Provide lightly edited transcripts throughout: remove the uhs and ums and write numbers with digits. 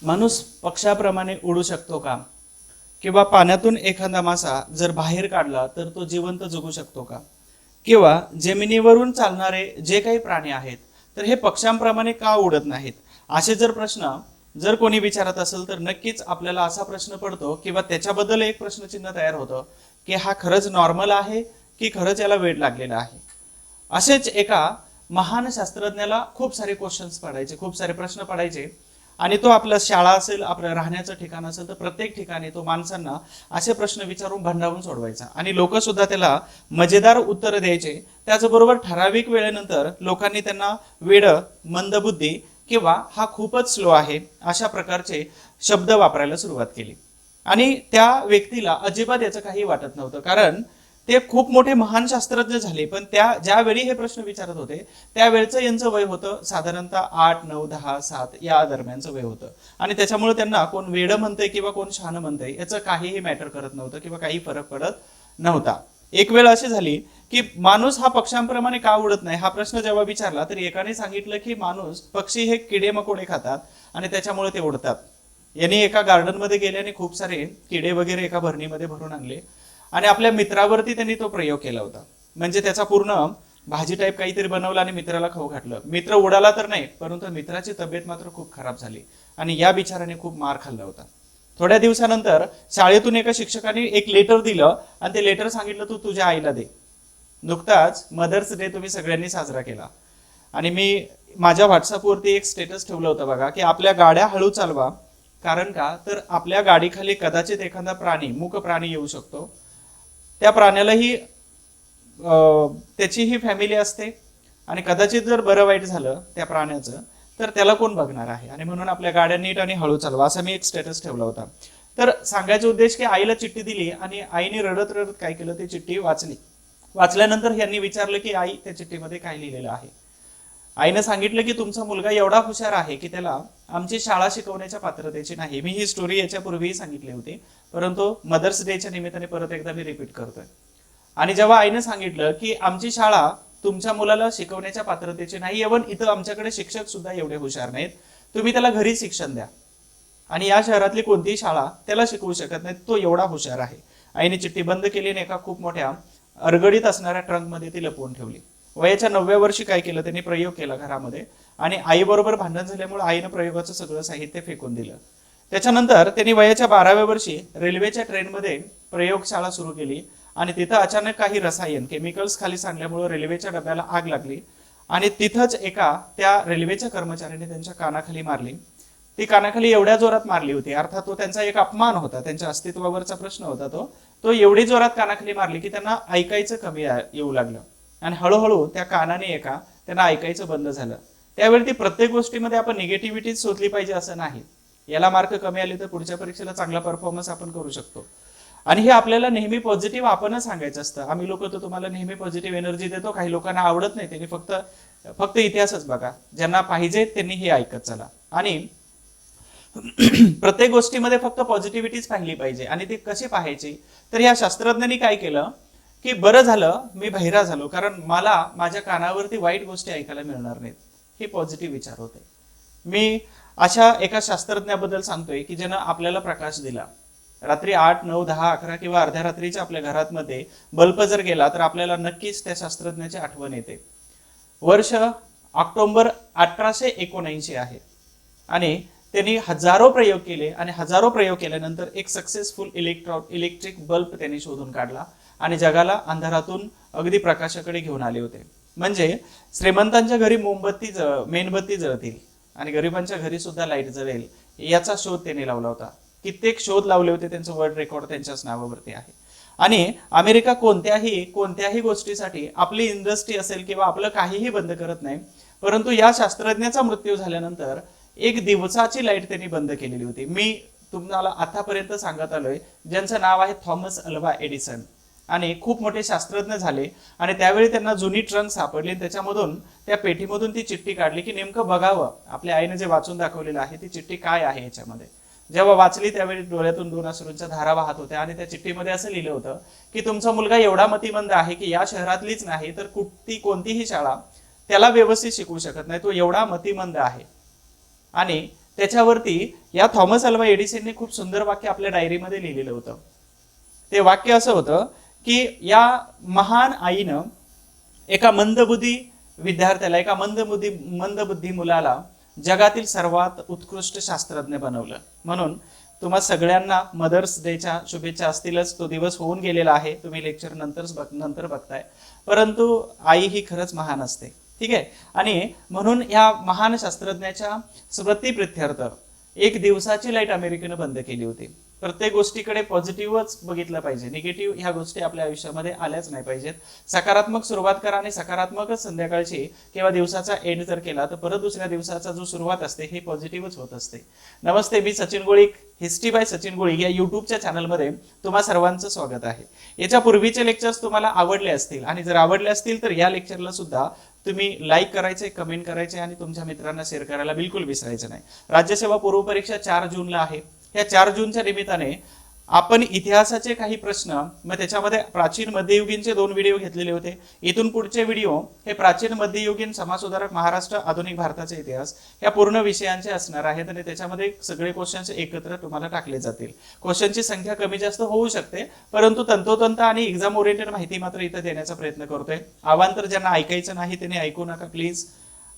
माणूस पक्षाप्रमाणे उडू शकतो का? किंवा पाण्यातून एखादा मासा जर बाहेर काढला तर तो जिवंत जगू शकतो का? किंवा जमिनीवरून चालणारे जे काही प्राणी आहेत तर हे पक्ष्यांप्रमाणे का उडत नाहीत? असे जर प्रश्न जर कोणी विचारत असेल तर नक्कीच आपल्याला असा प्रश्न पडतो किंवा त्याच्याबद्दल एक प्रश्नचिन्ह तयार होतं की हा खरंच नॉर्मल आहे की खरंच याला वेड लागलेला आहे. असेच एका महान शास्त्रज्ञाला खूप सारे क्वेश्चन्स पडायचे, खूप सारे प्रश्न पडायचे आणि तो आपल्या शाळा असेल, आपलं राहण्याचं ठिकाण असेल तर प्रत्येक ठिकाणी तो माणसांना असे प्रश्न विचारून भंडावून सोडवायचा आणि लोक सुद्धा त्याला मजेदार उत्तर द्यायचे. त्याचबरोबर ठराविक वेळेनंतर लोकांनी त्यांना वेड, मंदबुद्धी किंवा हा खूपच स्लो आहे अशा प्रकारचे शब्द वापरायला सुरुवात केली. आणि त्या व्यक्तीला अजिबात याचं काही वाटत नव्हतं, कारण ते खूप मोठे महान शास्त्रज्ञ झाले, पण त्या ज्यावेळी हे प्रश्न विचारत होते त्यावेळचं यांचं वय होतं साधारणतः 8, 9, 10, 7 या दरम्यानचं वय होतं. आणि त्याच्यामुळे त्यांना कोण वेड म्हणतंय किंवा कोण शहाणं म्हणतंय याचं काहीही मॅटर करत नव्हतं किंवा काही फरक पडत नव्हता. एक वेळ अशी झाली की माणूस हा पक्ष्यांप्रमाणे का उडत नाही हा प्रश्न जेव्हा विचारला तर एकाने सांगितलं की पक्षी हे किडे मकोडे खातात आणि त्याच्यामुळे ते उडतात. यांनी एका गार्डनमध्ये गेले आणि खूप सारे किडे वगैरे एका भरणीमध्ये भरून आणले आणि आपल्या मित्रावरती त्यांनी तो प्रयोग केला होता. म्हणजे त्याचा पूर्ण भाजी टाईप काहीतरी बनवलं आणि मित्राला खाऊ घातलं. मित्र उडाला तर नाही, परंतु मित्राची तब्येत मात्र खूप खराब झाली आणि या बिचाराने खूप मार खाल्ला होता. थोड्या दिवसानंतर शाळेतून एका शिक्षकाने एक लेटर दिलं आणि ते लेटर सांगितलं तू तुझ्या आईला दे. नुकताच मदर्स डे तुम्ही सगळ्यांनी साजरा केला आणि मी माझ्या व्हॉट्सअपवरती एक स्टेटस ठेवलं होतं बघा की आपल्या गाड्या हळू चालवा, कारण का तर आपल्या गाडीखाली कदाचित एखादा प्राणी, मूक प्राणी येऊ शकतो. त्या प्राण्यालाही त्याचीही फॅमिली असते आणि कदाचित जर बरं वाईट झालं त्या प्राण्याचं तर त्याला कोण बघणार आहे, आणि म्हणून आपल्या गाड्या नीट आणि हळू चालवा असा मी एक स्टेटस ठेवला होता. तर सांगायचा उद्देश की आईला चिठ्ठी दिली आणि आईने रडत रडत काय केलं, ती चिठ्ठी वाचली. वाचल्यानंतर यांनी विचारलं की आई त्या चिठ्ठीमध्ये काय लिहिलेलं आहे. आईनं सांगितलं की तुमचा मुलगा एवढा हुशार आहे की त्याला आमची शाळा शिकवण्याच्या पात्रतेची नाही. मी ही स्टोरी याच्यापूर्वीही सांगितली होती, परंतु मदर्स डेच्या निमित्ताने परत एकदा मी रिपीट करतोय. आणि जेव्हा आईनं सांगितलं की आमची शाळा तुमच्या मुलाला शिकवण्याच्या पात्रतेची नाही, एवन इथं आमच्याकडे शिक्षक सुद्धा एवढे हुशार नाहीत, तुम्ही त्याला घरी शिक्षण द्या आणि या शहरातली कोणतीही शाळा त्याला शिकवू शकत नाही, तो एवढा हुशार आहे. आईने चिठ्ठी बंद केली आणि एका खूप मोठ्या अडगडीत असणाऱ्या ट्रंकमध्ये ती लपवून ठेवली. वयाच्या 9व्या वर्षी काय केलं, त्यांनी प्रयोग केला घरामध्ये आणि आईबरोबर भांडण झाल्यामुळे आईनं प्रयोगाचं सगळं साहित्य फेकून दिलं. त्याच्यानंतर त्यांनी वयाच्या 12व्या वर्षी रेल्वेच्या ट्रेनमध्ये प्रयोगशाळा सुरू केली आणि तिथं अचानक काही रसायन केमिकल्स खाली सांडल्यामुळे रेल्वेच्या डब्याला आग लागली आणि तिथंच एका त्या रेल्वेच्या कर्मचाऱ्याने त्यांच्या कानाखाली मारली. ती कानाखाली एवढ्या जोरात मारली होती, अर्थात तो त्यांचा एक अपमान होता, त्यांच्या अस्तित्वावरचा प्रश्न होता, तो एवढी जोरात कानाखाली मारली की त्यांना ऐकायचं कमी येऊ लागलं आणि हळूहळू त्या कानाने त्यांना ऐकायचं बंद झालं. त्यावेळी ती प्रत्येक गोष्टीमध्ये आपण निगेटिव्हिटी शोधली पाहिजे असं नाही. याला मार्क कमी आले तर पुढच्या परीक्षेला चांगला परफॉर्मन्स आपण करू शकतो आणि हे आपल्याला नेहमी पॉझिटिव्ह आपणच सांगायचं असतं. आम्ही लोक तर तुम्हाला नेहमी पॉझिटिव्ह एनर्जी देतो, काही लोकांना आवडत नाही, त्यांनी फक्त इतिहासच बघा. ज्यांना पाहिजे त्यांनी हे ऐकत चला आणि प्रत्येक गोष्टीमध्ये फक्त पॉझिटिव्हिटीच पाहिली पाहिजे. आणि ती कशी पाहायची, तर या शास्त्रज्ञांनी काय केलं की बरं झालं मी बहिरा झालो, कारण मला माझ्या कानावरती वाईट गोष्टी ऐकायला मिळणार नाहीत, हे पॉझिटिव्ह विचार होते. मी अशा एका शास्त्रज्ञाबद्दल सांगतोय की ज्यानं आपल्याला प्रकाश दिला. रात्री 8, 9, 10, 11 किंवा अर्ध्या रात्रीच्या आपल्या घरामध्ये बल्ब जर गेला तर आपल्याला नक्कीच त्या शास्त्रज्ञाची आठवण येते. वर्ष ऑक्टोबर 1879 आहे आणि त्यांनी हजारो प्रयोग केले आणि हजारो प्रयोग केल्यानंतर एक सक्सेसफुल इलेक्ट्रिक बल्ब त्यांनी शोधून काढला आणि जगाला अंधारातून अगदी प्रकाशाकडे घेऊन आले होते. म्हणजे श्रीमंतांच्या घरी मेणबत्ती जळतील आणि गरिबांच्या घरी सुद्धा लाईट जळेल याचा शोध त्यांनी लावला होता. कित्येक शोध लावले होते, त्यांचं वर्ल्ड रेकॉर्ड त्यांच्याच नावावरती आहे. आणि अमेरिका कोणत्याही गोष्टीसाठी आपली इंडस्ट्री असेल किंवा आपलं काहीही बंद करत नाही, परंतु या शास्त्रज्ञाचा मृत्यू झाल्यानंतर एक दिवसाची लाईट त्यांनी बंद केलेली होती. मी तुम्हाला आतापर्यंत सांगत आलोय ज्यांचं नाव आहे थॉमस अल्वा एडिसन आणि खूप मोठे शास्त्रज्ञ झाले आणि त्यावेळी त्यांना जुनी ट्रंक सापडली, त्याच्यामधून त्या पेटीमधून ती चिठ्ठी काढली की नेमकं बघावं आपल्या आईने जे वाचून दाखवलेलं आहे ती चिठ्ठी काय आहे याच्यामध्ये. जेव्हा वाचली त्यावेळी डोळ्यातून 2 अश्रूंच्या धारा वाहत होत्या आणि त्या चिठ्ठीमध्ये असं लिहिलं होतं की तुमचा मुलगा एवढा मतिमंद आहे की या शहरातलीच नाही तर कोणतीही शाळा त्याला व्यवस्थित शिकवू शकत नाही, तो एवढा मतिमंद आहे. आणि त्याच्यावरती या थॉमस अल्वा एडिसनने खूप सुंदर वाक्य आपल्या डायरीमध्ये लिहिलेलं होतं. ते वाक्य असं होतं की या महान आईनं एका मंदबुद्धी विद्यार्थ्याला, एका मंदबुद्धी मुलाला जगातील सर्वात उत्कृष्ट शास्त्रज्ञ बनवलं. म्हणून तुम्हा सगळ्यांना मदर्स डेच्या शुभेच्छा असतीलच. तो दिवस होऊन गेलेला आहे, तुम्ही लेक्चर नंतर बघताय, परंतु आई ही खरंच महान असते. ठीक आहे. आणि म्हणून या महान शास्त्रज्ञाच्या स्मृतीप्रित्यर्थ एक दिवसाची लाईट अमेरिकेनं बंद केली होती. प्रत्येक गोष्टीकडे पॉझिटिव्हच बघितलं पाहिजे, निगेटिव्ह ह्या गोष्टी आपल्या आयुष्यामध्ये आल्याच नाही पाहिजेत. सकारात्मक सुरुवात करा आणि सकारात्मकच संध्याकाळची किंवा दिवसाचा एंड जर केला तर परत दुसऱ्या दिवसाचा जो सुरुवात असते हे पॉझिटिव्हच होत असते. नमस्ते, मी सचिन गोळीक, हिस्ट्री बाय सचिन गोळीक या युट्यूबच्या चॅनलमध्ये तुम्हा सर्वांचं स्वागत आहे. याच्या पूर्वीचे लेक्चर्स तुम्हाला आवडले असतील आणि जर आवडले असतील तर या लेक्चरला सुद्धा तुम्ही लाईक करायचे, कमेंट करायचे आणि तुमच्या मित्रांना शेअर करायला बिलकुल विसरायचं नाही. राज्यसेवा पूर्व परीक्षा 4 जूनला आहे. या 4 जूनच्या निमित्ताने आपण इतिहासाचे काही प्रश्न, मग त्याच्यामध्ये प्राचीन मध्ययुगीनचे 2 व्हिडिओ घेतलेले होते. इथून पुढचे व्हिडिओ हे प्राचीन मध्ययुगीन, समाजसुधारक, महाराष्ट्र, आधुनिक भारताचा इतिहास या पूर्ण विषयांचे असणार आहेत आणि त्याच्यामध्ये सगळे क्वेश्चन्स एकत्र तुम्हाला टाकले जातील. क्वेश्चनची संख्या कमी जास्त होऊ शकते, परंतु तंतोतंत आणि एक्झाम ओरिएंटेड माहिती मात्र इथं देण्याचा प्रयत्न करतोय. अवांतर ज्यांना ऐकायचं नाही त्यांनी ऐकू नका प्लीज.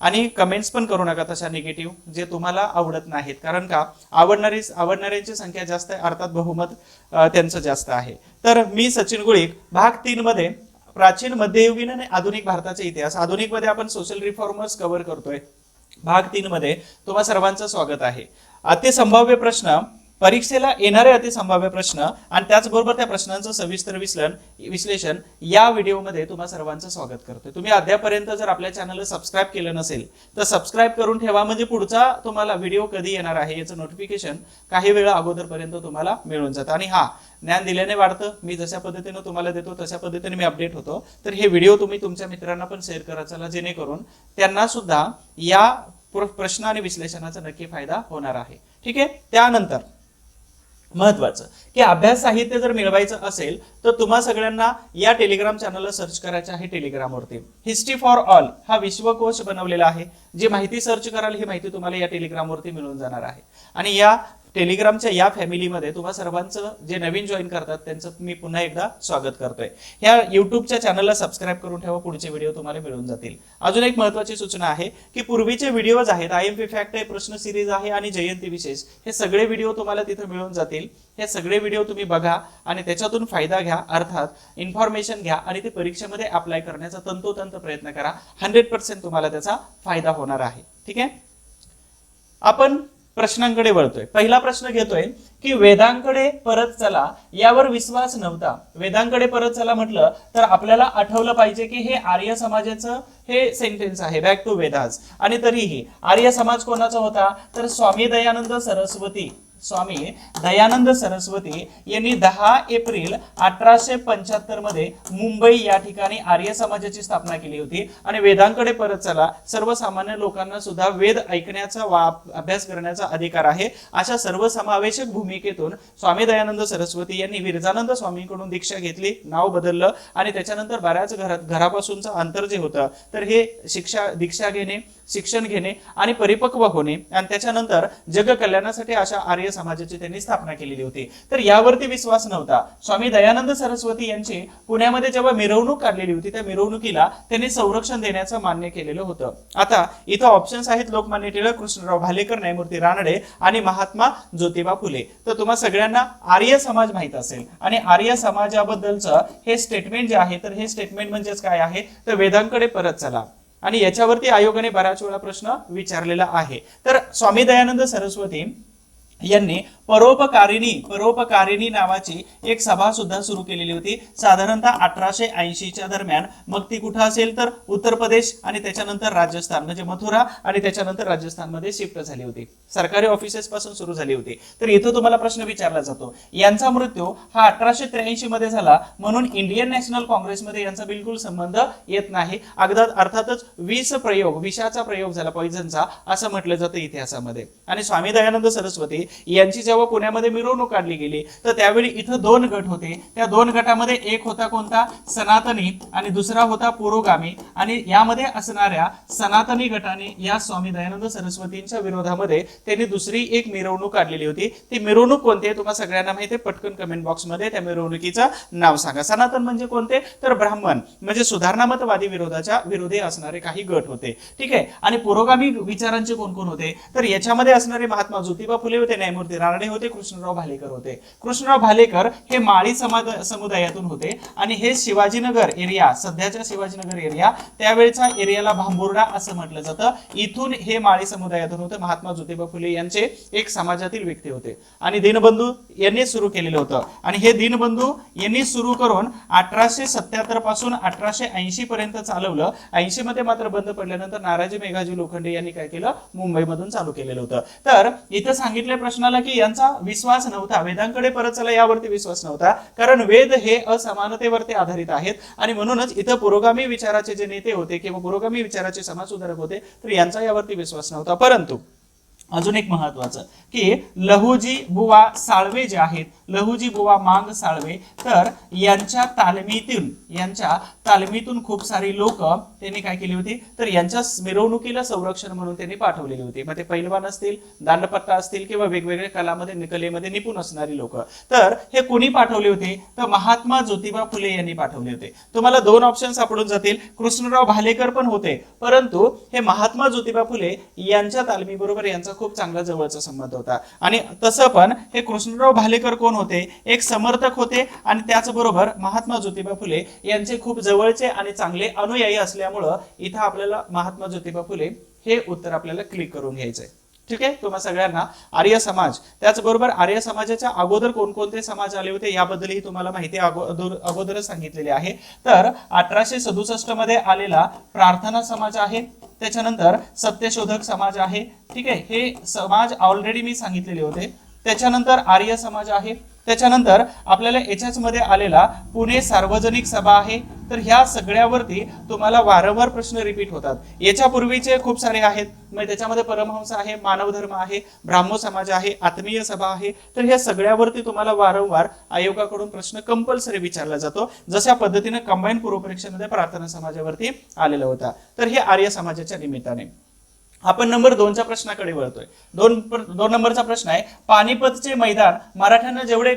आणि कमेंट्स पण करू नका तशा निगेटिव्ह जे तुम्हाला आवडत नाहीत, कारण का आवडणाऱ्यांची संख्या जास्त आहे, अर्थात बहुमत त्यांचं जास्त आहे. तर मी सचिन गोळीक भाग 3 मध्ये प्राचीन, मध्ययुगीन आणि आधुनिक भारताचा इतिहास, आधुनिक मध्ये आपण सोशल रिफॉर्मर्स कव्हर करतोय. भाग 3 मध्ये तुम्हा सर्वांचं स्वागत आहे. अतिसंभाव्य प्रश्न, परीक्षेला येणारे अतिसंभाव्य प्रश्न आणि त्याचबरोबर त्या प्रश्नांचं सविस्तर विश्लेषण या व्हिडिओमध्ये तुम्हा सर्वांचं स्वागत करतोय. तुम्ही अद्यापर्यंत जर आपल्या चॅनलला सबस्क्राईब केलं नसेल तर सबस्क्राईब करून ठेवा, म्हणजे पुढचा तुम्हाला व्हिडिओ कधी येणार आहे याचं नोटिफिकेशन काही वेळा अगोदरपर्यंत तुम्हाला मिळून जातं. आणि हा, ज्ञान दिल्याने वाढतं. मी जशा पद्धतीने तुम्हाला देतो तशा पद्धतीने मी अपडेट होतो. तर हे व्हिडिओ तुम्ही तुमच्या मित्रांना पण शेअर करा चला, जेणेकरून त्यांना सुद्धा या प्रश्न आणि विश्लेषणाचा नक्की फायदा होणार आहे. ठीक आहे. त्यानंतर महत्वाचं की अभ्यास साहित्य जर मिळवायचं असेल तर तुम्हा सगळ्यांना या टेलिग्राम चॅनलला सर्च करायचं आहे. टेलिग्रामवरती हिस्ट्री फॉर ऑल हा विश्वकोश बनवलेला आहे. जी माहिती सर्च कराल ही माहिती तुम्हाला या टेलिग्रामवरती मिळून जाणार आहे. आणि या टेलिग्रामच्या या फॅमिलीमध्ये तुम्हा सर्वांचं जे नवीन जॉईन करतात त्यांचं मी पुन्हा एकदा स्वागत करतोय. ह्या युट्यूबच्या चॅनलला सबस्क्राईब करून ठेवा, पुढचे व्हिडिओ तुम्हाला मिळून जातील. अजून एक महत्त्वाची सूचना आहे की पूर्वीचे व्हिडिओज आहेत, IMP फॅक्ट आहे, प्रश्न सिरीज आहे आणि जयंती विशेष, हे सगळे व्हिडिओ तुम्हाला तिथे मिळून जातील. हे सगळे व्हिडिओ तुम्ही बघा आणि त्याच्यातून फायदा घ्या, अर्थात इन्फॉर्मेशन घ्या आणि ते परीक्षेमध्ये अप्लाय करण्याचा तंतोतंत प्रयत्न करा. 100% तुम्हाला त्याचा फायदा होणार आहे. ठीक आहे. आपण प्रश्नांकडे वळतोय. पहिला प्रश्न घेतोय की वेदांकडे परत चला यावर विश्वास नव्हता. वेदांकडे परत चला म्हटलं तर आपल्याला आठवलं पाहिजे की हे आर्य समाजाचं हे सेंटेन्स आहे, बॅक टू वेदास. आणि तरीही आर्य समाज कोणाचा होता तर स्वामी दयानंद सरस्वती यांनी 10 एप्रिल 1875 मध्ये मुंबई या ठिकाणी आर्य समाजाची स्थापना केली होती. आणि वेदांकडे परत चला, सर्वसामान्य लोकांना सुद्धा वेद ऐकण्याचा अभ्यास करण्याचा अधिकार आहे, अशा सर्वसमावेशक भूमिकेतून स्वामी दयानंद सरस्वती यांनी विरजानंद स्वामींकडून दीक्षा घेतली, नाव बदललं आणि त्याच्यानंतर बऱ्याच घरापासूनचं अंतर जे होतं तर हे दीक्षा घेणे, शिक्षण घेणे आणि परिपक्व होणे आणि त्याच्यानंतर जग कल्याणासाठी अशा आर्य समाजाची त्यांनी स्थापना केलेली होती. तर यावरती विश्वास नव्हता. स्वामी दयानंद सरस्वती यांची पुण्यामध्ये जेव्हा मिरवणूक काढलेली होती त्या मिरवणुकीला त्यांनी संरक्षण देण्याचं मान्य केलेलं होतं. आता इथं ऑप्शन्स आहेत लोकमान्य टिळक, कृष्णराव भालेकर, न्यायमूर्ती रानडे आणि महात्मा ज्योतिबा फुले. तर तुम्हा सगळ्यांना आर्य समाज माहित असेल आणि आर्य समाजाबद्दलचं हे स्टेटमेंट जे आहे तर हे स्टेटमेंट म्हणजेच काय आहे तर वेदांकडे परत चला. आणि याच्यावरती आयोगाने बऱ्याच वेळा प्रश्न विचारलेला आहे. तर स्वामी दयानंद सरस्वती यांनी परोपकारिणी नावाची एक सभा सुद्धा सुरू केलेली होती, साधारणतः 1880च्या दरम्यान. मग ती कुठं असेल तर उत्तर प्रदेश आणि त्याच्यानंतर राजस्थान, म्हणजे मथुरा आणि त्याच्यानंतर राजस्थानमध्ये शिफ्ट झाली होती. सरकारी ऑफिसेस पासून सुरू झाली होती. तर इथं तुम्हाला प्रश्न विचारला जातो, यांचा मृत्यू हा 1883 मध्ये झाला म्हणून इंडियन नॅशनल काँग्रेसमध्ये यांचा बिलकुल संबंध येत नाही. अर्थातच विषाचा प्रयोग झाला, पॉइझनचा, असं म्हटलं जातं इतिहासामध्ये. आणि स्वामी दयानंद सरस्वती यांची जेव्हा जेव्हा पुण्यामध्ये मिरवणूक काढली गेली तर त्यावेळी इथं दोन गट होते. त्या दोन गटामध्ये एक होता कोणता, सनातनी, आणि दुसरा होता पुरोगामी. आणि यामध्ये असणाऱ्या सनातनी गटाने या स्वामी दयानंद सरस्वतींच्या विरोधामध्ये त्यांनी दुसरी एक मिरवणूक काढलेली होती. ती मिरवणूक कोणती आहे तुम्हाला सगळ्यांना माहिती आहे, पटकन कमेंट बॉक्स मध्ये त्या मिरवणुकीचं नाव सांगा. सनातन म्हणजे कोणते, तर ब्राह्मण म्हणजे सुधारणामतवादी विरोधी असणारे काही गट होते. ठीक आहे. आणि पुरोगामी विचारांचे कोण कोण होते, तर याच्यामध्ये असणारे महात्मा ज्योतिबा फुले होते, न्यायमूर्ती रानडे होते, कृष्णराव भालेकर होते. कृष्णराव भालेकर हे माळी समुदायातून होते आणि हे शिवाजीनगर एरिया, सध्याच्या शिवाजीनगर एरिया, त्यावेळेच्या एरियाला भांबुर्डा असं म्हटलं जातं. इथून हे माळी समुदायातून होते. महात्मा ज्योतिबा फुले यांचे एक समाजातील व्यक्ती होते आणि दीनबंधू यांनी सुरू केलेलं होतं. आणि हे दीनबंधू यांनी सुरू करून 1877 पासून 1880 पर्यंत चालवलं. 80 मध्ये मात्र बंद पडल्यानंतर नाराजी मेघाजी लोखंडे यांनी काय केलं, मुंबईमधून चालू केलेलं होतं. तर इथं सांगितल्या प्रश्नाला की यांचा विश्वास नव्हता, वेदांकडे परत चला यावरती विश्वास नव्हता, कारण वेद हे असमानतेवरती आधारित आहेत. आणि म्हणूनच इथं पुरोगामी विचाराचे जे नेते होते किंवा पुरोगामी विचाराचे समाज सुधारक होते तर यांचा यावरती विश्वास नव्हता. परंतु अजून एक महत्वाचं की लहुजी बुवा साळवे जे आहेत, लहुजी बुवा मांग साळवे, तर यांच्या तालमीतून खूप सारी लोक त्यांनी काय केली होती, तर यांच्या मिरवणुकीला संरक्षण म्हणून त्यांनी पाठवलेली होती. मग ते पैलवान असतील, दांडपट्टा असतील किंवा वेगवेगळ्या कलेमध्ये निपुण असणारी लोक. तर हे कोणी पाठवले होते, तर महात्मा ज्योतिबा फुले यांनी पाठवले होते. तुम्हाला दोन ऑप्शन सापडून जातील, कृष्णराव भालेकर पण होते, परंतु हे महात्मा ज्योतिबा फुले यांच्या तालमी बरोबर यांचा खूप चांगला जवळचा संबंध होता. आणि तसं पण हे कृष्णराव भालेकर कोण होते, एक समर्थक होते आणि त्याचबरोबर महात्मा ज्योतिबा फुले यांचे खूप जवळचे आणि चांगले अनुयायी असल्यामुळं इथं आपल्याला महात्मा ज्योतिबा फुले हे उत्तर आपल्याला क्लिक करून घ्यायचंय. ठीक आहे. तुम्हा सगळ्यांना आर्य समाज, त्याचबरोबर आर्य समाजाच्या अगोदर कोणकोणते समाज आले होते याबद्दलही तुम्हाला माहिती अगोदरच सांगितलेली आहे. तर 1867 मध्ये आलेला प्रार्थना समाज आहे, त्याच्यानंतर सत्यशोधक समाज आहे. ठीक आहे. हे समाज ऑलरेडी मी सांगितलेले होते. त्याच्यानंतर आर्य समाज आहे, त्याच्यानंतर आपल्याला याच्याच मध्ये आलेला पुणे सार्वजनिक सभा आहे. तर ह्या सगळ्यावरती तुम्हाला वारंवार प्रश्न रिपीट होतात. याच्यापूर्वीचे खूप सारे आहेत, मग त्याच्यामध्ये परमहंस आहे, मानव धर्म आहे, ब्राह्मो समाज आहे, आत्मीय सभा आहे. तर ह्या सगळ्यावरती तुम्हाला वारंवार आयोगाकडून प्रश्न कंपल्सरी विचारला जातो, जशा पद्धतीने कंबाईन पूर्व परीक्षेमध्ये प्रार्थना समाजावरती आलेला होता. तर हे आर्य समाजाच्या निमित्ताने आपण नंबर 2च्या प्रश्नाकडे वळतोय. दोन नंबरचा प्रश्न आहे, पानिपतचे मैदान मराठ्यांना जेवढे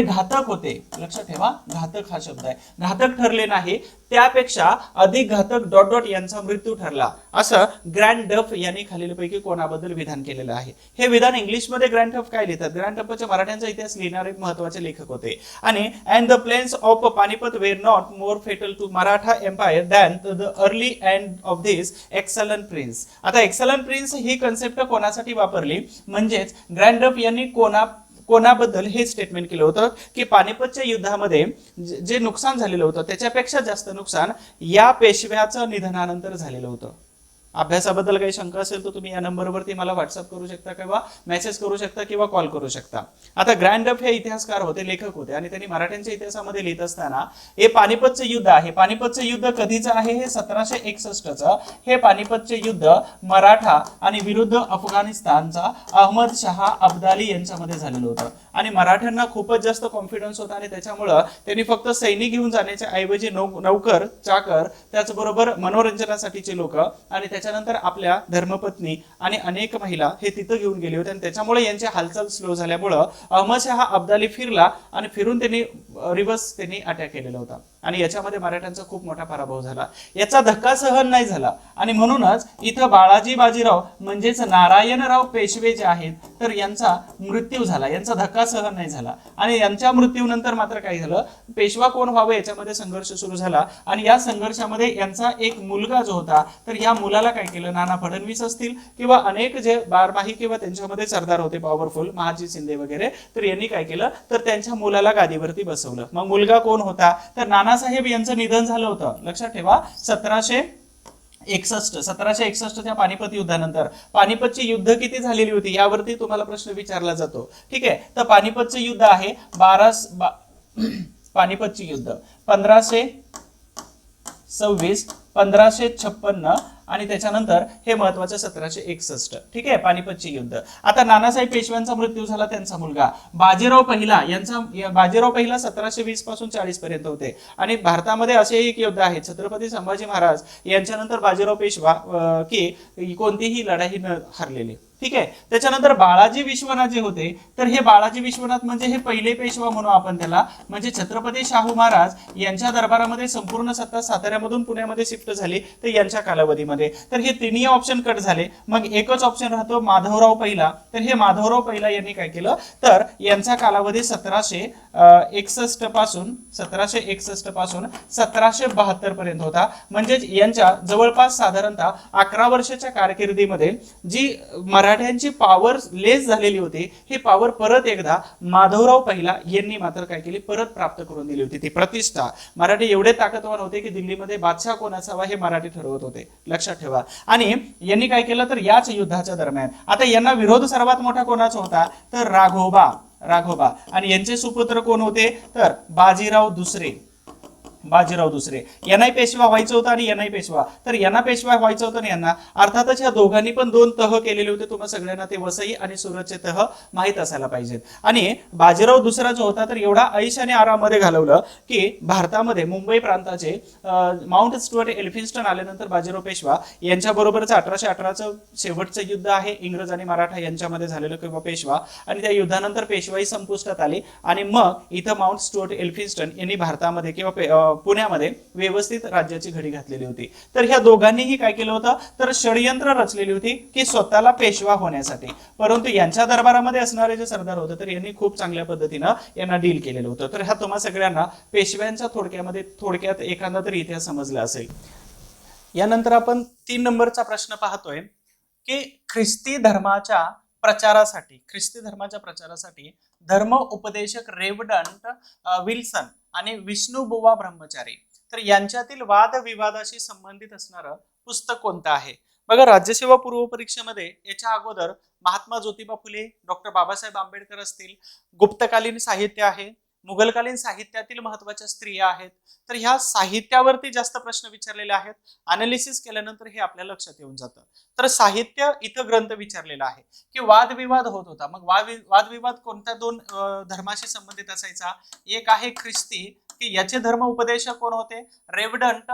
घातक होते, लक्षात ठेवा घातक हा शब्द आहे, घातक ठरले नाही त्यापेक्षा अधिक घातक ... यांचा मृत्यू ठरला, असं ग्रँड डफ यांनी खालीलपैकी कोणाबद्दल विधान केलेलं आहे. हे विधान इंग्लिश मध्ये ग्रँड डफ काय लिहितात, ग्रँड डफचे मराठ्यांचा इतिहास लिहिणारे महत्वाचे लेखक होते. आणि and the plains of Panipat were not more fatal to Maratha empire than the early end of this excellent prince. आता एक्सलंट प्रिन्स ही कन्सेप्ट कोणासाठी वापरली, म्हणजेच ग्रँड डफ यांनी कोणाबद्दल हे स्टेटमेंट केलं होतं की पानिपतच्या युद्धामध्ये जे नुकसान झालेलं होतं त्याच्यापेक्षा जास्त नुकसान या पेशव्याचं निधनानंतर झालेलं होतं. अभ्यासाबद्दल काही शंका असेल तर तुम्ही या नंबरवरती मला व्हॉट्सअप करू शकता किंवा मेसेज करू शकता किंवा कॉल करू शकता. आता ग्रँड डफ हे इतिहासकार होते, लेखक होते आणि त्यांनी मराठ्यांच्या इतिहासामध्ये लिहित असताना हे पानिपतचे युद्ध आहे, पानिपतचे युद्ध कधीचं आहे, हे 1761चं. हे पानिपतचे युद्ध मराठा आणि विरुद्ध अफगाणिस्तानचा अहमद शाह अब्दाली यांच्यामध्ये झालेलं होतं. आणि मराठ्यांना खूपच जास्त कॉन्फिडन्स होता आणि त्याच्यामुळं त्यांनी फक्त सैनिक घेऊन जाण्याच्या ऐवजी नौकर, चाकर, त्याचबरोबर मनोरंजनासाठीचे लोक आणि त्याच्यानंतर आपल्या धर्मपत्नी आणि अनेक महिला हे तिथं घेऊन गेले होते. आणि त्याच्यामुळे यांची हालचाल स्लो झाल्यामुळं अहमद शाह अब्दाली फिरला आणि फिरून त्यांनी रिव्हर्स अटॅक केलेला होता आणि याच्यामध्ये मराठ्यांचा खूप मोठा पराभव झाला. याचा धक्का सहन नाही झाला आणि म्हणूनच इथं बाळाजी बाजीराव म्हणजेच नारायणराव पेशवे जे आहेत तर यांचा मृत्यू झाला, यांचा धक्का सहन नाही झाला. आणि यांच्या मृत्यूनंतर मात्र काय झालं, पेशवा कोण व्हावं याच्यामध्ये संघर्ष सुरू झाला. आणि या संघर्षामध्ये यांचा एक मुलगा जो होता तर या मुलाला काय केलं, नाना फडणवीस असतील किंवा अनेक जे बारमाही किंवा त्यांच्यामध्ये सरदार होते पॉवरफुल, महाजी शिंदे वगैरे, तर यांनी काय केलं तर त्यांच्या मुलाला गादीवरती बसवलं. मग मुलगा कोण होता तर नानासाहेब यांचं निधन झालं होतं. लक्षात ठेवा 1761 पानिपत युद्धानंतर पानिपतची युद्ध किती झालेली होती यावरती तुम्हाला प्रश्न विचारला जातो. ठीक आहे. तर पानिपतचे युद्ध आहे पानिपतची युद्ध 1526, 1556 आणि त्याच्यानंतर हे महत्वाचं 1761. ठीक आहे, पानिपतचे युद्ध. आता नानासाहेब पेशव्यांचा मृत्यू झाला, त्यांचा मुलगा बाजीराव पहिला बाजीराव पहिला 1720 पासून 40 पर्यंत होते. आणि भारतामध्ये असे एक योद्धा आहेत छत्रपती संभाजी महाराज यांच्यानंतर बाजीराव पेशवा की कोणतीही लढाई न हरलेले. ठीक आहे. त्याच्यानंतर बाळाजी विश्वनाथ जे होते, तर हे बाळाजी विश्वनाथ म्हणजे हे पहिले पेशवा म्हणू आपण त्याला, म्हणजे छत्रपती शाहू महाराज यांच्या दरबारामध्ये संपूर्ण सत्ता साताऱ्यामधून पुण्यामध्ये शिफ्ट झाली तर यांच्या कालावधीमध्ये. तर हे तिन्ही ऑप्शन कट झाले, मग एकच ऑप्शन राहतो माधवराव पहिला. तर हे माधवराव पहिला यांनी काय केलं, तर यांचा कालावधी 1761 पासून 1772 पर्यंत होता. म्हणजेच यांच्या जवळपास साधारणतः 11 वर्षाच्या कारकिर्दीमध्ये जी मराठ्यांची पॉवर लेस झालेली होती, ही पॉवर परत एकदा माधवराव पहिला यांनी मात्र काय केली, परत प्राप्त करून दिली होती. ती प्रतिष्ठा. मराठी एवढे ताकदवान होते की दिल्लीमध्ये बादशाह कोण असावा हे मराठी ठरवत होते, लक्षात ठेवा. आणि यांनी काय केलं, तर याच युद्धाच्या दरम्यान आता यांना विरोध सर्वात मोठा कोणाचा होता, तर राघोबा. आणि यांचे सुपुत्र कोण होते, तर बाजीराव दुसरे. यांनाही पेशवा व्हायचं होतं आणि यांनाही पेशवा. तर यांना पेशवा व्हायचं होतं आणि यांना अर्थातच ह्या दोघांनी पण 2 तह केलेले होते. तुम्हाला सगळ्यांना ते वसई आणि सुरतचे तह माहित असायला पाहिजेत. आणि बाजीराव दुसरा जो होता, तर एवढा ऐश आणि आरामध्ये घालवलं की भारतामध्ये मुंबई प्रांताचे माउंट स्टुअर्ट एल्फिन्स्टन आल्यानंतर बाजीराव पेशवा यांच्या बरोबरच 1818चं शेवटचं युद्ध आहे इंग्रज आणि मराठा यांच्यामध्ये झालेलं किंवा पेशवा. आणि त्या युद्धानंतर पेशवाई संपुष्टात आली आणि मग इथं माउंट स्टुअर्ट एल्फिन्स्टन यांनी भारतामध्ये किंवा पुण्यामध्ये व्यवस्थित राज्याची घडी घातलेली होती. तर ह्या दोघांनीही काय केलं होतं, तर षडयंत्र रचलेली होती की स्वतःला पेशवा होण्यासाठी. परंतु यांच्या दरबारामध्ये असणारे जे सरदार होते, तर यांनी खूप चांगल्या पद्धतीनं यांना डील केलेलं होतं. तर ह्या तुम्हा सगळ्यांना पेशव्यांच्या थोडक्यात एखादा तरी इतिहास समजला असेल. यानंतर आपण 3 नंबरचा प्रश्न पाहतोय की ख्रिस्ती धर्माच्या प्रचारासाठी धर्म उपदेशक रेव्हरंड विल्सन आणि विष्णुबुवा ब्रह्मचारी, तर यांच्यातील वादविवादाशी संबंधित असणारं पुस्तक कोणतं आहे? बघा, राज्यसेवा पूर्व परीक्षेमध्ये याच्या अगोदर महात्मा ज्योतिबा फुले, डॉक्टर बाबासाहेब आंबेडकर असतील, गुप्तकालीन साहित्य आहे, मुघलकालीन साहित्यातील महत्वाच्या स्त्रिया आहेत. तर ह्या साहित्यावरती जास्त प्रश्न विचारलेले आहेत. अनालिसिस केल्यानंतर हे आपल्या लक्षात येऊन जातं. तर साहित्य इथं ग्रंथ विचारलेला आहे की वादविवाद होत होता. मग वादविवाद कोणत्या 2 धर्माशी संबंधित असायचा? एक आहे ख्रिस्ती, की याचे धर्म उपदेशक कोण होते? रेव्हरंड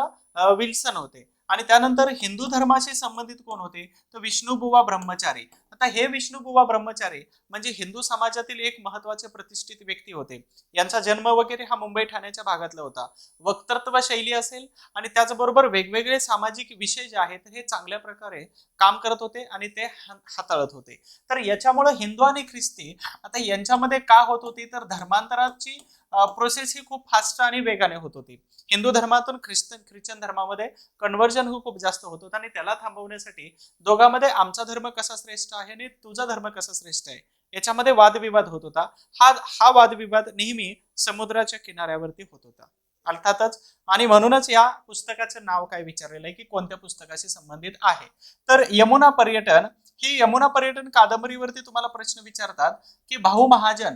विल्सन होते. आणि त्यानंतर हिंदू धर्माशी संबंधित कोण होते? तर विष्णुबुवा ब्रह्मचारी. आता हे विष्णुबुवा ब्रह्मचारी म्हणजे हिंदू समाजातील एक महत्वाचे प्रतिष्ठित व्यक्ती होते. यांचा जन्म वगैरे हा मुंबई ठाण्याच्या भागातला होता. वक्तृत्व शैली असेल आणि त्याचबरोबर वेगवेगळे सामाजिक विषय जे आहेत हे चांगल्या प्रकारे काम करत होते आणि ते हाताळत होते. तर याच्यामुळे हिंदू आणि ख्रिस्ती आता यांच्यामध्ये का होत होती, तर धर्मांतराची प्रोसेस ही खूप फास्ट आणि वेगाने होत होती. हिंदू धर्मातून ख्रिश्चन धर्मामध्ये कन्व्हर्जन खूप जास्त होत होतं आणि त्याला थांबवण्यासाठी दोघांमध्ये आमचा धर्म कसा श्रेष्ठ आहे आणि तुझा धर्म कसा श्रेष्ठ आहे याच्यामध्ये वादविवाद होत होता. हा वादविवाद नेहमी समुद्राच्या किनाऱ्यावरती होत होता अर्थातच. आणि म्हणूनच या पुस्तकाचं नाव काय विचारलेलं आहे की कोणत्या पुस्तकाशी संबंधित आहे, तर यमुना पर्यटन. ही यमुना पर्यटन कादंबरीवरती तुम्हाला प्रश्न विचारतात की भाऊ महाजन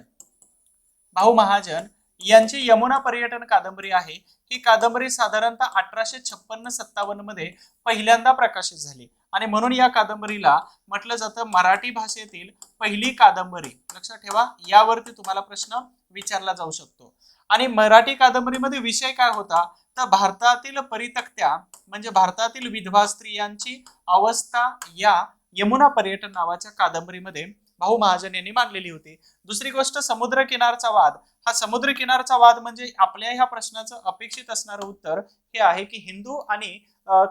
यांची यमुना पर्यटन कादंबरी आहे. ही कादंबरी साधारणतः 1856-57 मध्ये पहिल्यांदा प्रकाशित झाली आणि म्हणून या कादंबरीला म्हटलं जातं मराठी भाषेतील पहिली कादंबरी. लक्षात ठेवा, यावरती तुम्हाला प्रश्न विचारला जाऊ शकतो. आणि मराठी कादंबरीमध्ये विषय काय होता, तर भारतातील परितक्त्या म्हणजे भारतातील विधवा स्त्रियांची अवस्था या यमुना पर्यटन नावाच्या कादंबरीमध्ये भाऊ महाजन यांनी मांडलेली होती. दुसरी गोष्ट समुद्र किनारचा वाद. हा समुद्र किनारचा वाद म्हणजे आपल्या ह्या प्रश्नाचं अपेक्षित असणारं उत्तर हे आहे की हिंदू आणि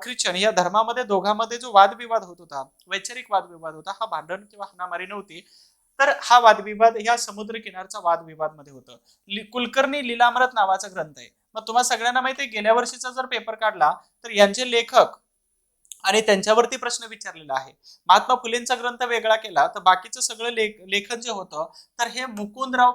ख्रिश्चन या धर्मामध्ये दोघांमध्ये जो वादविवाद होत होता, वैचारिक वादविवाद होता, हा भांडण किंवा हाणामारी नव्हती. तर हा वादविवाद ह्या समुद्र किनारचा वादविवाद मध्ये होतं. कुलकर्णी लीलामृत नावाचा ग्रंथ आहे. मग तुम्हाला सगळ्यांना माहिती आहे, गेल्या वर्षीचा जर पेपर काढला तर यांचे लेखक आणि त्यांच्यावरती प्रश्न विचारलेला आहे. महात्मा फुलेंचा ग्रंथ वेगळा केला तर बाकीचं सगळं लेखन जे होतं तर हे मुकुंदराव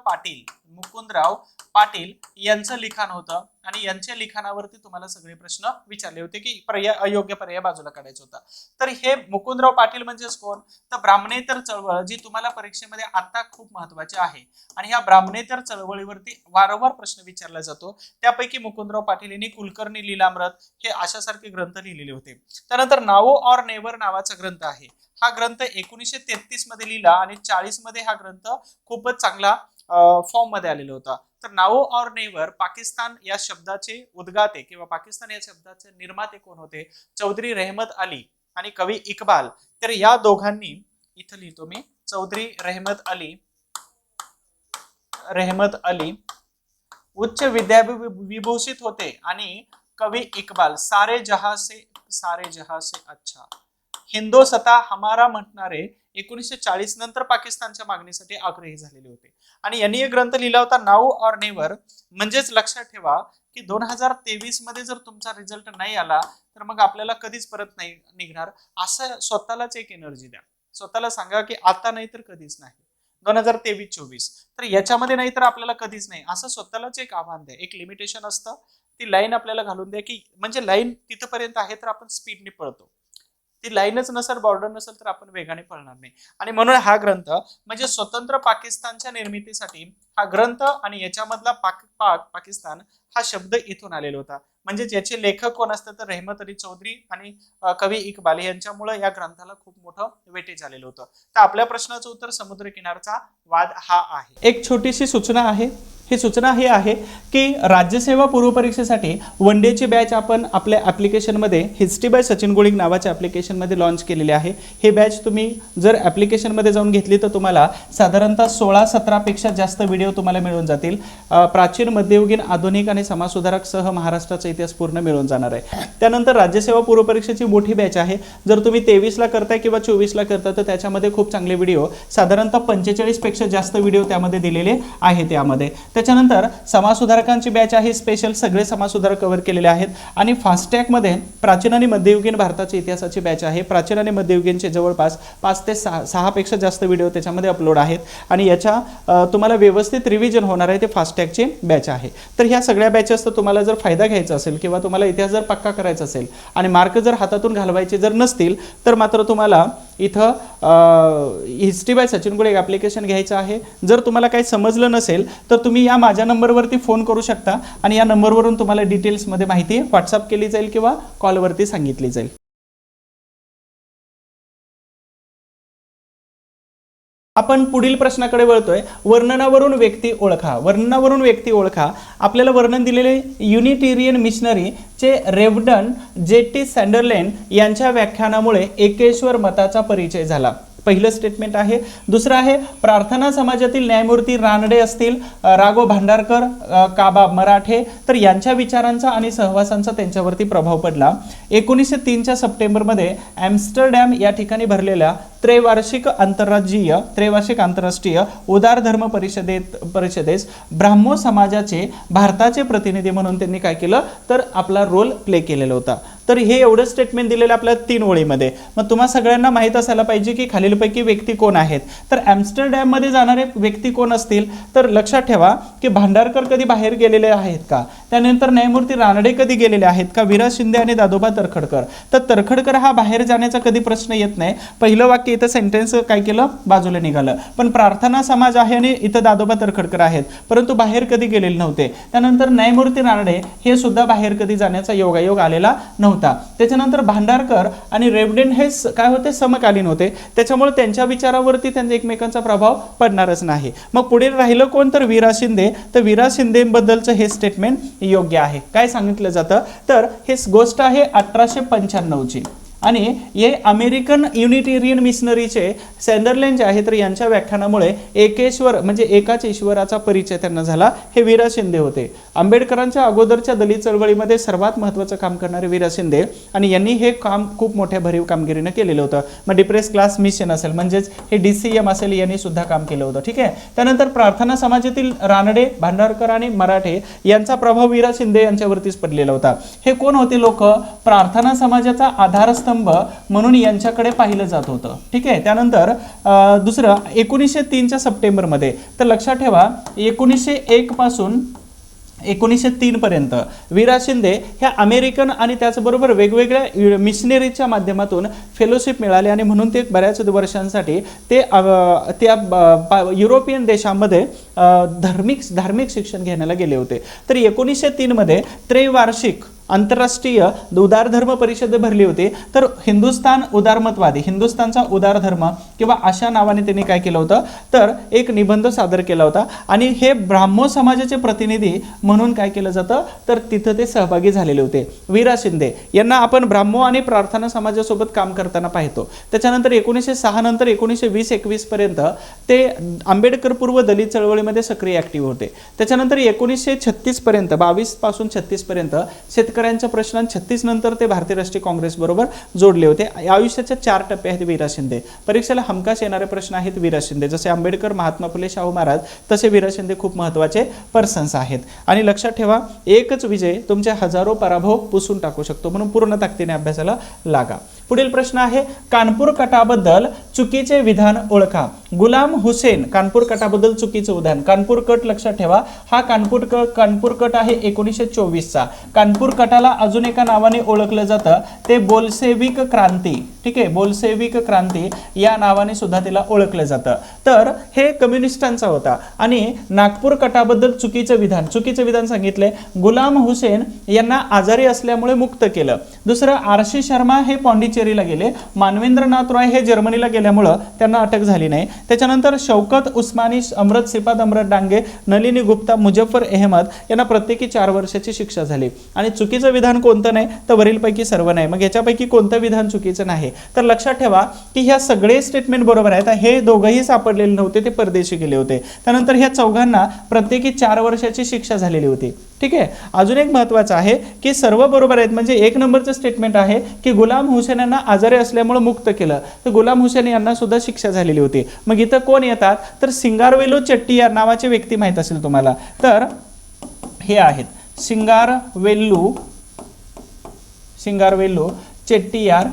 मुकुंदराव पाटील यांचं लिखाण होतं आणि यांच्या लिखाणावरती तुम्हाला सगळे प्रश्न विचारले होते की पर्याय अयोग्य पर्याय बाजूला काढायचा होता. तर हे मुकुंदराव पाटील म्हणजेच कोण, तर ब्राह्मणेतर चळवळ जी तुम्हाला परीक्षेमध्ये आता खूप महत्वाची आहे आणि ह्या ब्राह्मणेतर चळवळीवरती वारंवार प्रश्न विचारला जातो. त्यापैकी मुकुंदराव पाटील यांनी कुलकर्णी लीलामृत हे अशासारखे ग्रंथ लिहिलेले होते. त्यानंतर नाओ और नेवर नावाचा ग्रंथ आहे. हा ग्रंथ 1933 मध्ये लिहिला आणि 40 मध्ये हा ग्रंथ खूपच चांगला फॉर्म मध्ये आलेला होता. तर नाओ और नेवर पाकिस्तान या शब्दाचे उद्गाते किंवा पाकिस्तान या शब्दाचे निर्माते कोण होते, चौधरी रहमत अली आणि कवी इक्बाल. तर या दोघांनी, इथं लिहितो मी, चौधरी रहमत अली उच्च विद्याविभूषित होते आणि कवी इक्बाल सारे जहां से अच्छा हिंदोसत्ता हमारा म्हणणारे 1940 नंतर पाकिस्तानच्या मागणीसाठी आग्रही झालेले होते. आणि यांनी एक ग्रंथ लिहिला होता नाऊ और नेवर. म्हणजेच लक्षात ठेवा की 2023 मध्ये जर तुमचा रिझल्ट नाही आला तर मग आपल्याला कधीच परत नाही निघणार. असं स्वतःलाच एक एनर्जी द्या, स्वतःला सांगा की आता नाही तर कधीच नाही, 2023-24 तर याच्यामध्ये नाही तर आपल्याला कधीच नाही, असं स्वतःलाच एक आव्हान द्या. एक लिमिटेशन असतं, ती लाईन आपल्याला घालून द्या की म्हणजे लाईन तिथपर्यंत आहे तर आपण स्पीडने पळतो, ती लाईनच नसेल, बॉर्डर नसेल तर आपण वेगाने पळणार नाही. आणि म्हणून हा ग्रंथ म्हणजे स्वतंत्र पाकिस्तानच्या निर्मितीसाठी हा ग्रंथ आणि याच्यामधला पाकिस्तान हा शब्द इथून आलेला होता. म्हणजे याचे लेखक कोण असतात तर रहमत अली चौधरी आणि कवी इक्बाल यांच्यामुळे या ग्रंथाला खूप मोठं वेटेज आलेलं होतं. तर आपल्या प्रश्नाचं उत्तर समुद्र किनारचा वाद हा आहे. एक छोटीशी सूचना आहे, ही सूचना ही आहे की राज्यसेवा पूर्व परीक्षेसाठी वन डेची बॅच आपण आपल्या ॲप्लिकेशनमध्ये हिस्ट्री बाय सचिन गोळिक नावाच्या ॲप्लिकेशनमध्ये लॉन्च केलेली आहे. हे बॅच तुम्ही जर ॲप्लिकेशनमध्ये जाऊन घेतली तर तुम्हाला साधारणतः 16-17 पेक्षा जास्त व्हिडिओ तुम्हाला मिळून जातील. प्राचीन, मध्ययुगीन, आधुनिक आणि समाजसुधारक सह महाराष्ट्राचा इतिहास पूर्ण मिळून जाणार आहे. त्यानंतर राज्यसेवा पूर्व परीक्षेची मोठी बॅच आहे. जर तुम्ही 23ला करताय किंवा 24ला करताय तर त्याच्यामध्ये खूप चांगले व्हिडिओ, साधारणतः 45 पेक्षा जास्त व्हिडिओ त्यामध्ये दिलेले आहेत. त्यामध्ये त्याच्यानंतर समाजसुधारकांची बॅच आहे, स्पेशल सगळे समाजसुधारक कव्हर केलेले आहेत. आणि फास्टॅगमध्ये प्राचीन आणि मध्ययुगीन भारताच्या इतिहासाची बॅच आहे. प्राचीन आणि मध्ययुगीनचे जवळपास 5 ते 6 पेक्षा जास्त व्हिडिओ त्याच्यामध्ये अपलोड आहेत आणि याच्या तुम्हाला व्यवस्थित रिव्हिजन होणार आहे. ते फास्टॅगची बॅच आहे. तर ह्या सगळ्या बॅचेसचा तुम्हाला जर फायदा घ्यायचा असेल किंवा तुम्हाला इतिहास जर पक्का करायचा असेल आणि मार्क जर हातातून घालवायचे जर नसतील तर मात्र तुम्हाला इथं हिस्ट्री बाय सचिन गोळे ॲप्लिकेशन घ्यायचं आहे. जर तुम्हाला काही समजलं नसेल तर तुम्ही या माझ्या नंबरवरती फोन करू शकता आणि या नंबरवरून तुम्हाला डिटेल्समध्ये माहिती व्हॉट्सअप केली जाईल किंवा कॉलवरती सांगितली जाईल. आपण पुढील प्रश्नाकडे वळतोय. वर्णनावरून व्यक्ती ओळखा. वर्णनावरून व्यक्ती ओळखा. आपल्याला वर्णन दिलेले युनिटेरियन मिशनरी चे रेव्हडन जे.टी. सँडरलँड यांच्या व्याख्यानामुळे एकेश्वर मताचा परिचय झाला. पहिलं स्टेटमेंट आहे. दुसरं आहे प्रार्थना समाजातील न्यायमूर्ती रानडे असतील, राघव भांडारकर, काबा मराठे, तर यांच्या विचारांचा आणि सहवासांचा त्यांच्यावरती प्रभाव पडला. 1903च्या सप्टेंबरमध्ये ॲम्स्टरडॅम या ठिकाणी भरलेल्या त्रैवार्षिक आंतरराष्ट्रीय उदार धर्म परिषदेस ब्राह्मो समाजाचे भारताचे प्रतिनिधी म्हणून त्यांनी काय केलं तर आपला रोल प्ले केलेला होता. तर हे एवढं स्टेटमेंट दिलेलं आपल्या 3 ओळीमध्ये. मग तुम्हा सगळ्यांना माहीत असायला पाहिजे की खालीलपैकी व्यक्ती कोण आहेत. तर ॲम्स्टरडॅम मध्ये जाणारे व्यक्ती कोण असतील तर लक्षात ठेवा की भांडारकर कधी बाहेर गेलेले आहेत का, त्यानंतर न्यायमूर्ती रानडे कधी गेलेले आहेत का, विराज शिंदे आणि दादोबा तरखडकर. तर तरखडकर हा बाहेर जाण्याचा कधी प्रश्न येत नाही. पहिलं वाक्य इथं सेंटेन्स काय केलं बाजूला निघालं. पण प्रार्थना समाज आहे आणि इथं दादोबा तरखडकर आहेत परंतु बाहेर कधी गेलेले नव्हते. त्यानंतर न्यायमूर्ती रानडे हे सुद्धा बाहेर कधी जाण्याचा योगायोग आलेला नव्हता. त्याच्यानंतर भांडारकर आणि रेव्हडन हे काय होते समकालीन होते, त्याच्यामुळे त्यांच्या विचारावरती त्यांचा एकमेकांचा प्रभाव पडणारच नाही. मग पुढे राहिलं कोण तर विराज शिंदे. तर विराज शिंदेबद्दलचं हे स्टेटमेंट योग्य आहे. काय सांगितलं जातं तर हे गोष्ट आहे 1895ची आणि हे अमेरिकन युनिटेरियन मिशनरीचे सँडरलँड जे आहे तर यांच्या व्याख्यानामुळे एकेश्वर म्हणजे एकाच ईश्वराचा परिचय त्यांना झाला. हे विराज शिंदे होते. आंबेडकरांच्या अगोदरच्या दलित चळवळीमध्ये सर्वात महत्त्वाचं काम करणारे विराज शिंदे आणि यांनी हे काम खूप मोठ्या भरीव कामगिरीनं केलेलं होतं. मग डिप्रेस क्लास मिशन असेल म्हणजेच हे DCM असेल यांनी सुद्धा काम केलं होतं. ठीक आहे. त्यानंतर प्रार्थना समाजातील रानडे, भांडारकर आणि मराठे यांचा प्रभाव विराज शिंदे यांच्यावरतीच पडलेला होता. हे कोण होते लोक, प्रार्थना समाजाचा आधारस्तंभ स्तंभ म्हणून यांच्याकडे पाहिलं जात होतं. ठीक आहे. त्यानंतर दुसरं 1903च्या सप्टेंबरमध्ये, तर लक्षात ठेवा 1901 पासून 1903 पर्यंत वि रा शिंदे ह्या अमेरिकन आणि त्याचबरोबर वेगवेगळ्या मिशनरीच्या माध्यमातून फेलोशिप मिळाले आणि म्हणून ते बऱ्याच वर्षांसाठी ते त्या युरोपियन देशांमध्ये धार्मिक शिक्षण घेण्याला गेले होते. तर 1903 मध्ये त्रैवार्षिक आंतरराष्ट्रीय उदार धर्म परिषद भरली होती. तर हिंदुस्थान उदारमतवादी, हिंदुस्थानचा उदार धर्म किंवा अशा नावाने त्यांनी काय केलं होतं, तर एक निबंध सादर केला होता आणि हे ब्राह्मो समाजाचे प्रतिनिधी म्हणून काय केलं जातं, तर तिथं ते सहभागी झालेले होते. वि रा शिंदे यांना आपण ब्राह्मो आणि प्रार्थना समाजासोबत काम करताना पाहतो. त्याच्यानंतर 1906 नंतर 1920-21 पर्यंत ते आंबेडकर पूर्व दलित चळवळीमध्ये सक्रिय ऍक्टिव्ह होते. त्याच्यानंतर 1936 पर्यंत 22 पासून 36 पर्यंत शेतकऱ्यांच्या प्रश्नां 36 नंतर ते भारतीय राष्ट्रीय काँग्रेस बरोबर जोडले होते. आयुष्याच्या 4 टप्पे आहेत वि रा शिंदे. परीक्षेला हमखास येणारे प्रश्न आहेत वि रा शिंदे. जसे आंबेडकर, महात्मा फुले, शाहू महाराज, तसे वि रा शिंदे खूप महत्त्वाचे पर्सन्स आहेत. आणि लक्षात ठेवा एकच विजय तुमच्या हजारो पराभव पुसून टाकू शकतो, म्हणून पूर्ण ताकदीने अभ्यासाला लागा. पुढील प्रश्न आहे कानपूर कटाबद्दल चुकीचे विधान ओळखा. गुलाम हुसेन कानपूर कटाबद्दल चुकीचे विधान. कानपूर कट लक्षात ठेवा हा कानपूर कट आहे 1924चा. कानपूर कटाला अजून एका नावाने ओळखलं जातं, ते बोल्शेविक क्रांती. ठीक आहे, बोल्शेविक क्रांती या नावाने सुद्धा तिला ओळखलं जातं. तर हे कम्युनिस्टांचा होता. आणि नागपूर कटाबद्दल चुकीचं विधान सांगितले. गुलाम हुसेन यांना आजारी असल्यामुळे मुक्त केलं. दुसरं आरशी शर्मा हे पॉंडिचेरीला गेले. मानवेंद्रनाथ रॉय हे जर्मनीला गेल्यामुळं त्यांना अटक झाली नाही. त्याच्यानंतर शौकत उस्मानी, अमृत श्रीपाद अमृत डांगे, नलिनी गुप्ता, मुजफ्फर अहमद यांना प्रत्येकी 4 वर्षाची शिक्षा झाली. आणि चुकीचं विधान कोणतं नाही, तर वरीलपैकी सर्व नाही. मग याच्यापैकी कोणतं विधान चुकीचं नाही, तर लक्षात ठेवा की ह्या सगळे स्टेटमेंट बरोबर आहेत. हे दोघंही सापडलेले नव्हते, ते परदेशी गेले होते. त्यानंतर ह्या चौघांना प्रत्येकी 4 वर्षाची शिक्षा झालेली होती. ठीक आहे. अजून एक महत्त्वाचं आहे की सर्व बरोबर आहेत. म्हणजे 1 नंबरचं स्टेटमेंट आहे की गुलाम हुसेन यांना आजारी असल्यामुळे मुक्त केलं, तर गुलाम हुसेन यांना सुद्धा शिक्षा झालेली होती. मग इथं कोण येतात, तर सिंगारवेलू चेट्टीयार नावाचे व्यक्ती माहित असेल तुम्हाला, तर हे आहेत सिंगारवेलू चेट्टीयार.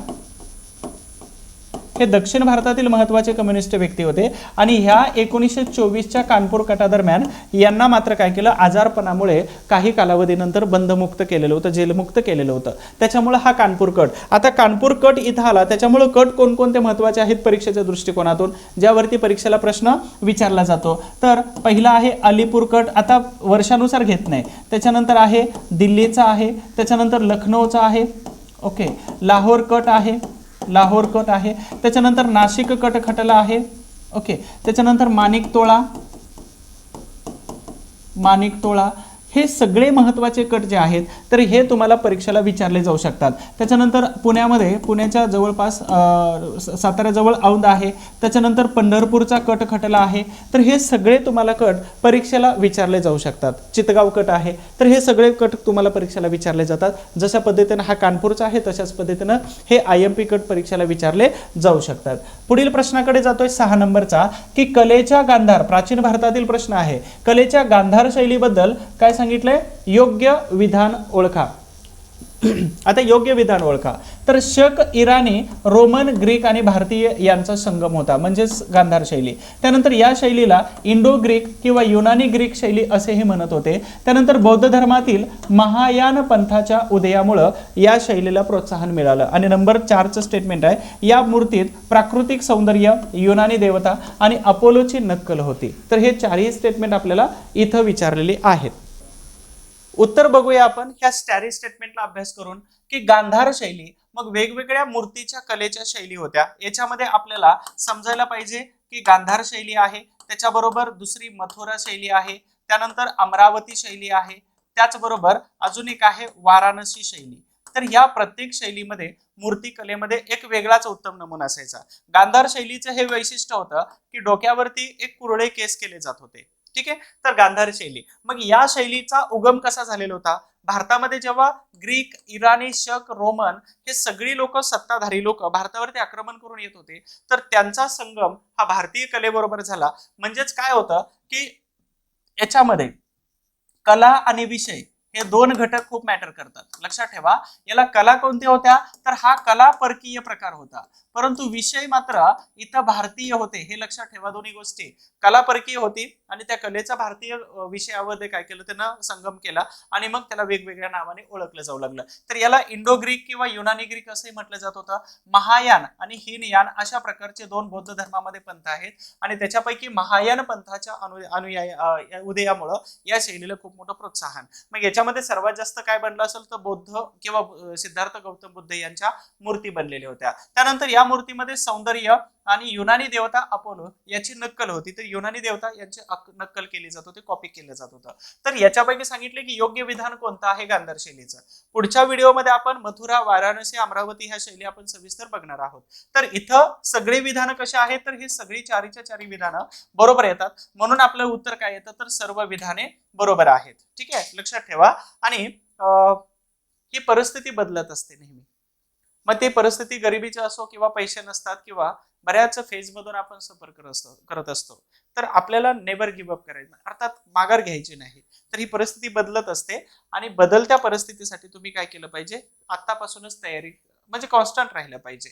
हे दक्षिण भारतातील महत्त्वाचे कम्युनिस्ट व्यक्ती होते. आणि ह्या 1924च्या कानपूर कटादरम्यान यांना मात्र काय केलं, आजारपणामुळे काही कालावधीनंतर बंदमुक्त केलेलं होतं, जेलमुक्त केलेलं होतं. त्याच्यामुळे हा कानपूर कट. आता कानपूर कट इथं आला, त्याच्यामुळे कट कोणकोणते महत्त्वाचे आहेत परीक्षेच्या दृष्टिकोनातून, ज्यावरती परीक्षेला प्रश्न विचारला जातो. तर पहिला आहे अलीपूर कट, आता वर्षानुसार घेत नाही. त्याच्यानंतर आहे दिल्लीचा आहे, त्याच्यानंतर लखनौचा आहे, ओके, लाहोर कट आहे, त्याच्यानंतर नाशिक कट खटला आहे, ओके, त्याच्यानंतर माणिकतोळा. हे सगळे महत्त्वाचे कट जे आहेत, तर हे तुम्हाला परीक्षेला विचारले जाऊ शकतात. त्याच्यानंतर पुण्याच्या जवळपास साताऱ्याजवळ औंध आहे. त्याच्यानंतर पंढरपूरचा कट खटला आहे. तर हे सगळे तुम्हाला कट परीक्षेला विचारले जाऊ शकतात. चितगाव कट आहे. तर हे सगळे कट तुम्हाला परीक्षेला विचारले जातात. जशा पद्धतीने हा कानपूरचा आहे, तशाच पद्धतीनं हे IMP कट परीक्षेला विचारले जाऊ शकतात. पुढील प्रश्नाकडे जातोय 6 नंबरचा, की कलेच्या गांधार, प्राचीन भारतातील प्रश्न आहे. कलेच्या गांधार शैलीबद्दल काय सांगितलंय, योग्य विधान ओळखा. आता योग्य विधान ओळखा. तर शक, इराणी, रोमन, ग्रीक आणि भारतीय यांचा संगम होता, म्हणजेच गांधार शैली. त्यानंतर या शैलीला इंडो ग्रीक किंवा युनानी ग्रीक शैली असेही म्हणत होते. त्यानंतर बौद्ध धर्मातील महायान पंथाच्या उदयामुळे या शैलीला प्रोत्साहन मिळालं. आणि नंबर 4चं स्टेटमेंट आहे, या मूर्तीत प्राकृतिक सौंदर्य, युनानी देवता आणि अपोलोची नक्कल होती. तर हे 4ही स्टेटमेंट आपल्याला इथं विचारलेली आहेत. उत्तर बघूया आपण ह्या स्टॅरी स्टेटमेंटला अभ्यास करून, की गांधार शैली, मग वेगवेगळ्या मूर्तीच्या कलेच्या शैली होत्या. याच्यामध्ये आपल्याला समजायला पाहिजे की गांधार शैली आहे, त्याच्याबरोबर दुसरी मथुरा शैली आहे, त्यानंतर अमरावती शैली आहे, त्याचबरोबर अजून एक आहे वाराणसी शैली. तर या प्रत्येक शैलीमध्ये मूर्तिकलेमध्ये एक वेगळाच उत्तम नमुना असायचा. गांधार शैलीचं हे वैशिष्ट्य होतं की डोक्यावरती एक कुरळे केस केले जात होते. ठीक आहे, तर गांधार शैली. मग या शैलीचा उगम कसा झालेला होता, भारतामध्ये जेव्हा ग्रीक, इराणी, शक, रोमन हे सगळी लोक, सत्ताधारी लोक भारतावरती आक्रमण करून येत होते, तर त्यांचा संगम हा भारतीय कलेबरोबर झाला. म्हणजेच काय होतं की याच्यामध्ये कला आणि विषय हे दोन घटक खूप मॅटर करतात. लक्षात ठेवा, याला कला कोणत्या होत्या, तर हा कला परकीय प्रकार होता, परंतु विषय मात्र इथं भारतीय होते. हे लक्षात ठेवा, दोन्ही गोष्टी. कला परकीय होती आणि त्या कलेचा भारतीय विषयामध्ये काय केलं, त्यानं संगम केला आणि मग त्याला वेगवेगळ्या नावाने ओळखलं जाऊ लागलं. तर याला इंडो ग्रीक किंवा युनानी ग्रीक असंही म्हटलं जात होतं. महायान आणि हीनयान अशा प्रकारचे दोन बौद्ध धर्मामध्ये पंथ आहेत आणि त्याच्यापैकी महायान पंथाच्या उदयामुळं या शैलीला खूप मोठं प्रोत्साहन. मग याच्यामध्ये सर्वात जास्त काय बनलं असेल तर बौद्ध किंवा सिद्धार्थ गौतम बुद्ध यांच्या मूर्ती बनलेल्या होत्या. त्यानंतर या मूर्तीमध्ये सौंदर्य आणि युनानी देवता अपोलो याची नक्कल होती. तर युनानी देवता यांची नक्कल केली जात होती, कॉपी केलं जात होतं. तर याच्यापैकी सांगितले की योग्य विधान कोणतं आहे गांधार शैलीचं. पुढच्या व्हिडिओमध्ये आपण मथुरा, वाराणसी, अमरावती ह्या शैली आपण सविस्तर बघणार आहोत. तर इथं सगळे विधान कसे आहेत, तर हे सगळी चारीच्या चारी विधानं बरोबर येतात. म्हणून आपलं उत्तर काय येतं, तर सर्व विधाने बरोबर आहेत. ठीक आहे, लक्षात ठेवा. आणि ही परिस्थिती बदलत असते नेहमी. मग ते परिस्थिती गरिबीची असो किंवा पैसे नसतात किंवा बऱ्याच फेज मधून आपण सफर करत असतो, तर आपल्याला नेव्हर गिव्ह अप करायचं, अर्थात माघार घ्यायची नाही. तर ही परिस्थिती बदलत असते आणि बदलत्या परिस्थितीसाठी तुम्ही काय केलं पाहिजे, आतापासूनच तयारी म्हणजे कॉन्स्टंट राहिलं पाहिजे.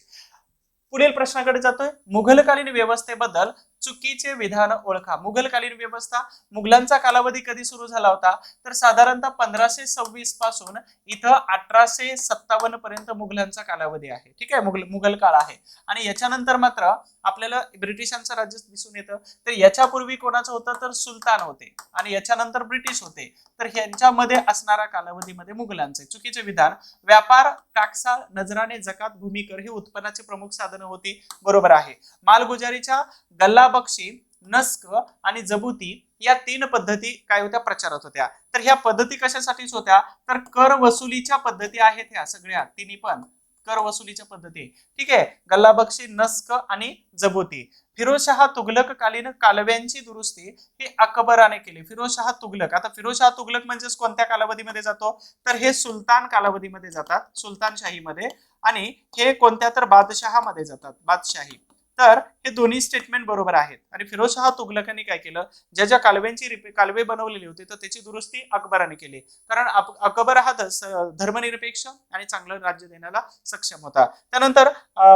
पुढील प्रश्नाकडे जातोय. मुघलकालीन व्यवस्थेबद्दल चुकीचे विधान ओळखा. मुघलकालीन व्यवस्था, मुघलांचा कालावधी कधी सुरू झाला होता, तर साधारणतः 1526 पासून इथं 1857 पर्यंत मुघलांचा कालावधी आहे. ठीक आहे, मुघल काळ आहे. आणि याच्यानंतर मात्र आपल्याला ब्रिटिशांचं राज्य दिसून येतं. तर याच्यापूर्वी कोणाचं होतं, तर सुलतान होते आणि याच्यानंतर ब्रिटिश होते. तर ह्यांच्यामध्ये असणारा कालावधीमध्ये मुघलांचे चुकीचे विधान. व्यापार, टाक्सा, नजराने, जकात, भूमिकर ही उत्पन्नाचे प्रमुख साधनं होती. बरोबर आहे. मालगुजारीच्या गल्ला बक्षी, नस्क आणि जबुती या तीन पद्धती काय होत्या, प्रचारात होत्या. तर ह्या पद्धती कशासाठीच होत्या, तर कर वसुलीच्या पद्धती आहेत ह्या सगळ्या तिन्ही पण कर वसुलीच्या पद्धती. ठीक आहे, गल्लाबक्षी, नस्क आणि जबुती. फिरोजशाह तुघलक कालीन कालव्यांची दुरुस्ती ही अकबराने केली. फिरोजशाह तुघलक, आता फिरोजशाह तुघलक म्हणजेच कोणत्या कालावधीमध्ये जातो, तर हे सुलतान कालावधीमध्ये जातात, सुलतानशाहीमध्ये. आणि हे कोणत्या तर बादशहामध्ये जातात, बादशाही. तर हे दोन्ही स्टेटमेंट बरोबर आहेत. आणि फिरोजशाह तुघलकांनी काय केलं, ज्या ज्या कालवे बनवलेली होती तर त्याची दुरुस्ती अकबराने केली. कारण अकबर हा धर्मनिरपेक्ष आणि चांगलं राज्य देण्याला सक्षम होता. त्यानंतर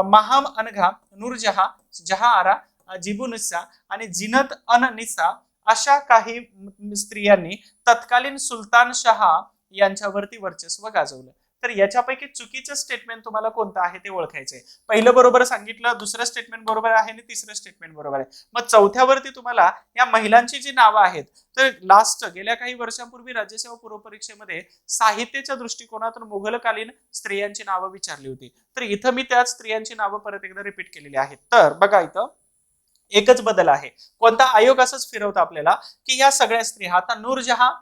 महाम अनघा, नूरजहा, जहाआरा, जिबुनिसा आणि जिनत अन निसा अशा काही स्त्रियांनी तत्कालीन सुलतान शहा यांच्यावरती वर्चस्व गाजवलं. तर याच्यापैकी चुकीचं स्टेटमेंट तुम्हाला कोणतं आहे ते ओळखायचंय. पहिलं बरोबर सांगितलं, दुसरं स्टेटमेंट बरोबर आहे आणि तिसरं स्टेटमेंट बरोबर आहे. मग चौथ्यावरती तुम्हाला या महिलांची जी नावं आहेत, तर लास्ट गेल्या काही वर्षांपूर्वी राज्यसेवा पूर्व परीक्षेमध्ये साहित्याच्या दृष्टिकोनातून मुघलकालीन स्त्रियांची नावं विचारली होती. तर इथं मी त्याच स्त्रियांची नावं परत एकदा रिपीट केलेली आहेत. तर बघा, इथं एकच बदल आहे. कोणता आयोग असंच फिरवतं आपल्याला की या सगळ्या स्त्रिया, आता नूरजहा,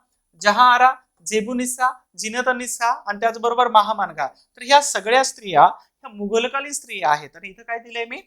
जहाआरा, जेबुनिसा, जिनतनिसा आणि त्याचबरोबर महामानगा, तर ह्या सगळ्या स्त्रिया ह्या मुघलकालीन स्त्रिया आहेत. आणि इथं काय दिलंय मी,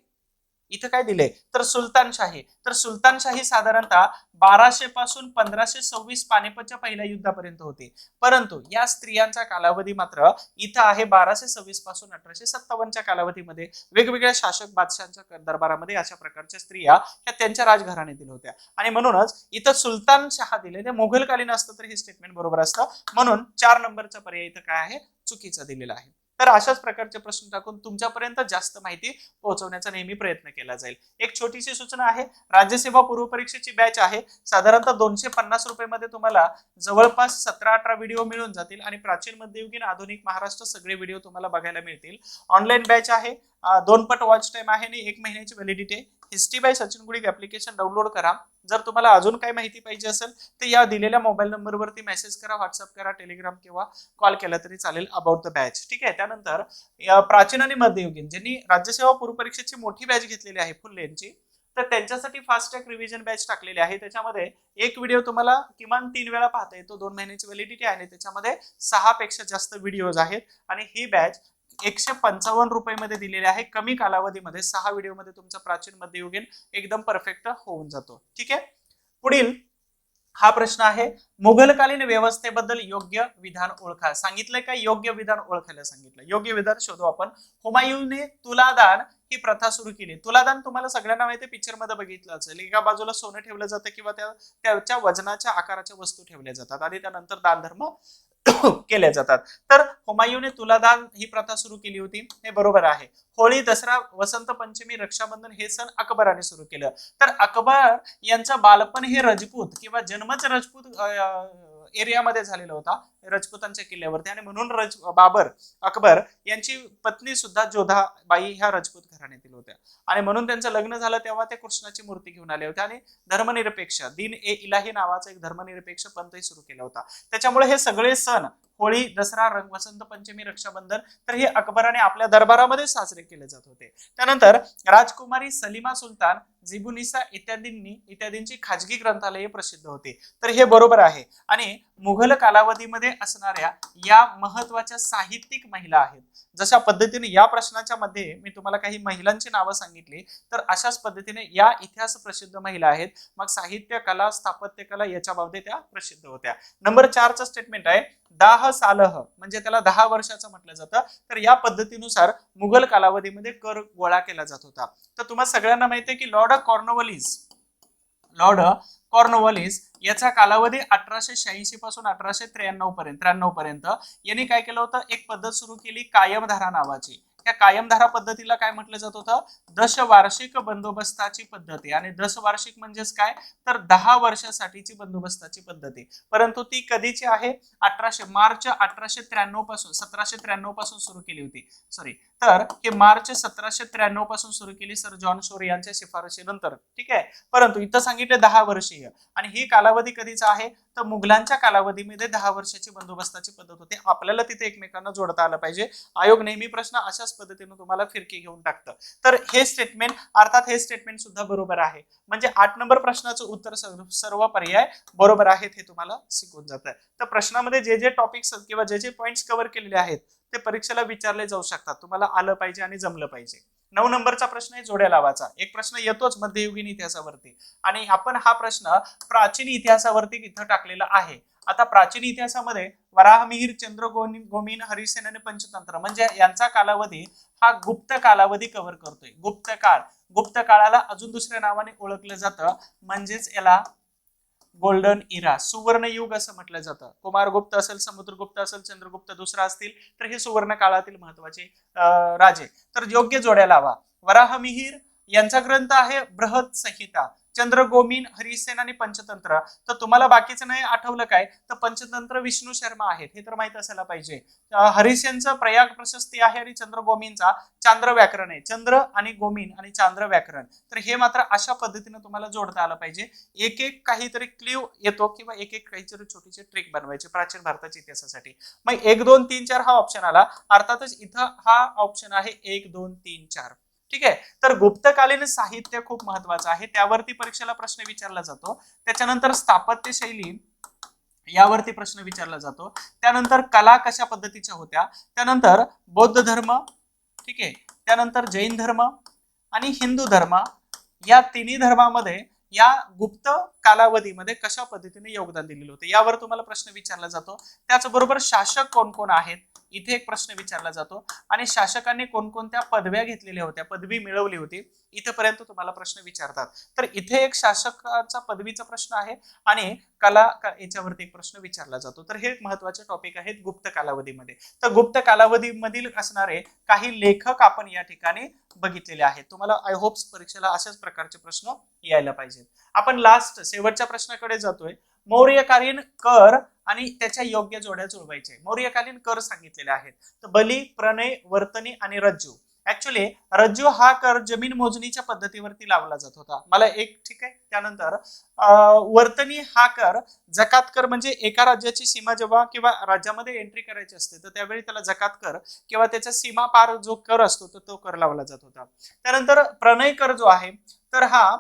इथं काय दिले, तर सुलतानशाही. तर सुलतानशाही साधारणतः 1200 पासून 1526 पानिपतच्या पहिल्या युद्धापर्यंत होते. परंतु या स्त्रियांचा कालावधी मात्र इथं आहे 1226 पासून 1857च्या कालावधीमध्ये. वेगवेगळ्या शासक बादशाहांच्या दरबारामध्ये अशा प्रकारच्या स्त्रिया ह्या त्यांच्या राजघराण्यातील होत्या. आणि म्हणूनच इथं सुलतानशाह दिले, ते मुघलकालीन असतं तर हे स्टेटमेंट बरोबर असतं. म्हणून 4 नंबरचा पर्याय इथं काय आहे, चुकीचा दिलेला आहे. तर अशाच प्रकारचे प्रश्न टाकून तुमच्यापर्यंत जास्त माहिती पोहोचवण्याचा नेहमी प्रयत्न केला जाईल. एक छोटीशी सूचना आहे, राज्यसेवा पूर्व परीक्षेची बॅच आहे. साधारणतः 250 रुपये तुम्हाला जवळपास 17-18 व्हिडिओ मिळून जातील आणि प्राचीन, मध्ययुगीन, आधुनिक, महाराष्ट्र सगळे व्हिडिओ तुम्हाला बघायला मिळतील. ऑनलाईन बॅच आहे, 2 पट वॉच टाइम आहे आणि 1 महिन्याची व्हॅलिडिटी. हिस्ट्री बाय सचिन गुडिग ऍप्लिकेशन डाउनलोड करा. जर तुम्हाला अजून काही माहिती पाहिजे असेल तर या दिलेल्या मोबाईल नंबरवरती मेसेज करा, व्हॉट्सअप करा, टेलिग्राम किंवा कॉल केला तरी चालेल अबाउट द बॅच. ठीक आहे. त्यानंतर प्राचीन आणि मध्ययुगीन ज्यांनी राज्यसेवा पूर्व परीक्षेची मोठी बॅच घेतलेली आहे फुल लेनची, तर त्यांच्यासाठी फास्ट ट्रॅक रिव्हिजन बॅच टाकलेली आहे. त्याच्यामध्ये एक व्हिडिओ तुम्हाला किमान 3 वेळा पाहता येतो. 2 महिन्याची व्हॅलिडिटी आहे. त्याच्यामध्ये 6 पेक्षा जास्त व्हिडिओज आहेत आणि ही बॅच 155 रुपये दिलेले आहे. कमी कालावधीमध्ये 6 व्हिडिओ तुमचा प्राचीन, मध्ययुगीन एकदम परफेक्ट होऊन जातो. ठीक आहे. पुढील हा प्रश्न आहे, मुघलकालीन व्यवस्थेबद्दल योग्य विधान ओळखा. सांगितलंय का योग्य विधान ओळखायला सांगितलं. योग्य विधान शोधू आपण. हुमायूनने तुलादान ही प्रथा सुरू केली. तुलादान तुम्हाला सगळ्यांना माहिती आहे, पिक्चर मध्ये बघितलं असेल. एका बाजूला सोनं ठेवलं जातं किंवा त्याच्या वजनाच्या आकाराच्या वस्तू ठेवल्या जातात आणि त्यानंतर दानधर्म केल्या जातात. तर हुमायूने तुलादान ही प्रथा सुरू केली होती, हे बरोबर आहे. होळी, दसरा, वसंत पंचमी, रक्षाबंधन हे सण अकबराने सुरू केलं. तर अकबर यांचं बालपण हे रजपूत किंवा जन्मच रजपूत एरियामध्ये झालेला होता, रजपुतांच्या किल्ल्यावरती, आणि म्हणून बाबर अकबर यांची पत्नी सुद्धा जोधाबाई ह्या रजपूत घराण्यातील होत्या, आणि म्हणून त्यांचं लग्न झालं तेव्हा ते कृष्णाची मूर्ती घेऊन आले होते आणि धर्मनिरपेक्ष दिन ए इलाही नावाचा एक धर्मनिरपेक्ष पंथही सुरू केला होता. त्याच्यामुळे हे सगळे सण, होळी, दसरा, वसंत पंचमी, रक्षाबंधन, तर हे अकबराने आपल्या दरबारामध्ये साजरे केले जात होते. त्यानंतर राजकुमारी सलीमा सुलतान, जिबुनिसा इत्यादींची खाजगी ग्रंथालये प्रसिद्ध होती. तर हे बरोबर आहे. आणि मुघल कालावधीमध्ये असणाऱ्या या महत्वाच्या साहित्यिक महिला आहेत. जशा पद्धतीने या प्रश्नाच्या मध्ये मी तुम्हाला काही महिलांची नावं सांगितली, तर अशाच पद्धतीने या इतिहास प्रसिद्ध महिला आहेत. मग साहित्य कला, स्थापत्य कला याच्या बाबतीत त्या प्रसिद्ध होत्या. नंबर 4चं स्टेटमेंट आहे दाह सालह, म्हणजे त्याला 10 वर्षाचं म्हटलं जातं. तर या पद्धतीनुसार मुघल कालावधीमध्ये कर गोळा केला जात होता. तर तुम्हाला सगळ्यांना माहिती आहे की लॉर्ड कॉर्नवॉलिस याचा कालावधी 1886 पासून 1893 पर्यंत यांनी काय केलं होतं, एक पद्धत सुरू केली कायमधारा नावाची. या कायमधारा पद्धतीला काय म्हटलं जात होतं, दशवार्षिक बंदोबस्ताची पद्धती. आणि दशवार्षिक म्हणजेच काय, तर 10 वर्षासाठीची बंदोबस्ताची पद्धती. परंतु ती कधीची आहे, मार्च 1793 पासून सुरू केली होती. तर हे मार्च 1793 पासून सुरू केली सर जॉन शोर यांच्या शिफारशीनंतर. ठीक आहे. परंतु इथं सांगितले 10 वर्षीय, आणि ही कालावधी कधीचा आहे, तर मुघलांच्या कालावधीमध्ये 10 वर्षाची बंदोबस्ताची पद्धत होती. आपल्याला तिथे एकमेकांना जोडता आलं पाहिजे. आयोग नेहमी प्रश्न अशाच पद्धतीने तुम्हाला फिरकी घेऊन टाकतं. तर हे स्टेटमेंट, अर्थात हे स्टेटमेंट सुद्धा बरोबर आहे. म्हणजे 8 नंबर प्रश्नाचं उत्तर सर्व पर्याय बरोबर आहेत हे तुम्हाला शिकून जातं. तर प्रश्नामध्ये जे जे टॉपिक्स किंवा जे जे पॉइंट्स कव्हर केलेले आहेत ते परीक्षेला विचारले जाऊ शकतात. तुम्हाला आलं पाहिजे आणि जमलं पाहिजे. 9 नंबरचा प्रश्न आहे जोड्या लावाचा. एक प्रश्न येतोच मध्ययुगीन इतिहासावरती, आणि आपण हा प्रश्न प्राचीन इतिहासावरती इथं टाकलेला आहे. आता प्राचीन इतिहासामध्ये वराहमिहिर, चंद्रगोमीन, हरिसेन आणि पंचतंत्र म्हणजे यांचा कालावधी हा गुप्त कालावधी कव्हर करतोय. गुप्त काळाला अजून दुसऱ्या नावाने ओळखलं जातं, म्हणजेच याला गोल्डन इरा, सुवर्ण युग असं म्हटलं जातं. कुमारगुप्त असेल, समुद्रगुप्त असेल, चंद्रगुप्त दुसरा असतील, तर हे सुवर्ण काळातील महत्वाचे राजे. तर योग्य जोड्या लावा. वराहमिहिर यांचा ग्रंथ आहे बृहत संहिता. चंद्रगोमीन, हरिसेन आणि पंचतंत्र. तर तुम्हाला बाकीचं नाही आठवलं काय, तर पंचतंत्र विष्णू शर्मा आहेत, हे तर माहित असायला पाहिजे. हरिसेनचं प्रयाग प्रशस्ती आहे आणि चंद्रगोमीनचा चांद्र व्याकरण आहे. चंद्र आणि गोमीन आणि चांद्र व्याकरण. तर हे मात्र अशा पद्धतीने तुम्हाला जोडता आलं पाहिजे. एक एक काहीतरी क्ल्यू येतो किंवा एक एक काहीतरी छोटीचे ट्रिक बनवायचे प्राचीन भारताच्या इतिहासासाठी. मग 1 2 3 4 हा ऑप्शन आला. अर्थातच इथं हा ऑप्शन आहे 1 2 3 4. ठीक आहे. तर गुप्तकालीन साहित्य खूप महत्वाचं आहे, त्यावरती परीक्षेला प्रश्न विचारला जातो. त्याच्यानंतर स्थापत्य शैली यावरती प्रश्न विचारला जातो. त्यानंतर कला कशा पद्धतीच्या होत्या, त्यानंतर बौद्ध धर्म, ठीक आहे, त्यानंतर जैन धर्म आणि हिंदू धर्म या तिन्ही धर्मामध्ये या गुप्त कालावधीमध्ये कशा पद्धतीने योगदान दिलेलं होतं यावर तुम्हाला प्रश्न विचारला जातो. त्याचबरोबर शासक कोण कोण आहेत इथे एक प्रश्न विचारला जातो, आणि शासकांनी कोणकोणत्या पदव्या घेतलेल्या होत्या, पदवी मिळवली होती, इथपर्यंत तुम्हाला प्रश्न विचारतात. तर इथे एक शासकाचा पदवीचा प्रश्न आहे आणि कला याच्यावरती एक प्रश्न विचारला जातो. तर हे महत्वाचे टॉपिक आहेत गुप्त कालावधीमध्ये. तर गुप्त कालावधीमधील असणारे काही लेखक आपण या ठिकाणी बघितलेले आहेत. तुम्हाला आय होप्स परीक्षेला अशाच प्रकारचे प्रश्न यायला पाहिजेत. आपण लास्ट शेवटच्या प्रश्नाकडे जातोय. मौर्यकालीन कर आणि त्याच्या योग्य जोड्या जुळवायचे. मौर्यकालीन कर सांगितलेले आहेत. तर बली, प्रणय, वर्तनी आणि रज्जू. ऍक्च्युली रज्जू हा कर जमीन मोजणीच्या पद्धतीवरती लावला जात होता. मला एक ठीक आहे. त्यानंतर वर्तनी हा कर जकात कर, म्हणजे एका राज्याची सीमा जेव्हा किंवा राज्यामध्ये एंट्री करायची असते तर त्यावेळी त्याला जकात कर किंवा त्याच्या सीमा पार जो कर असतो तो कर लावला जात होता. त्यानंतर प्रणय कर जो आहे तर हा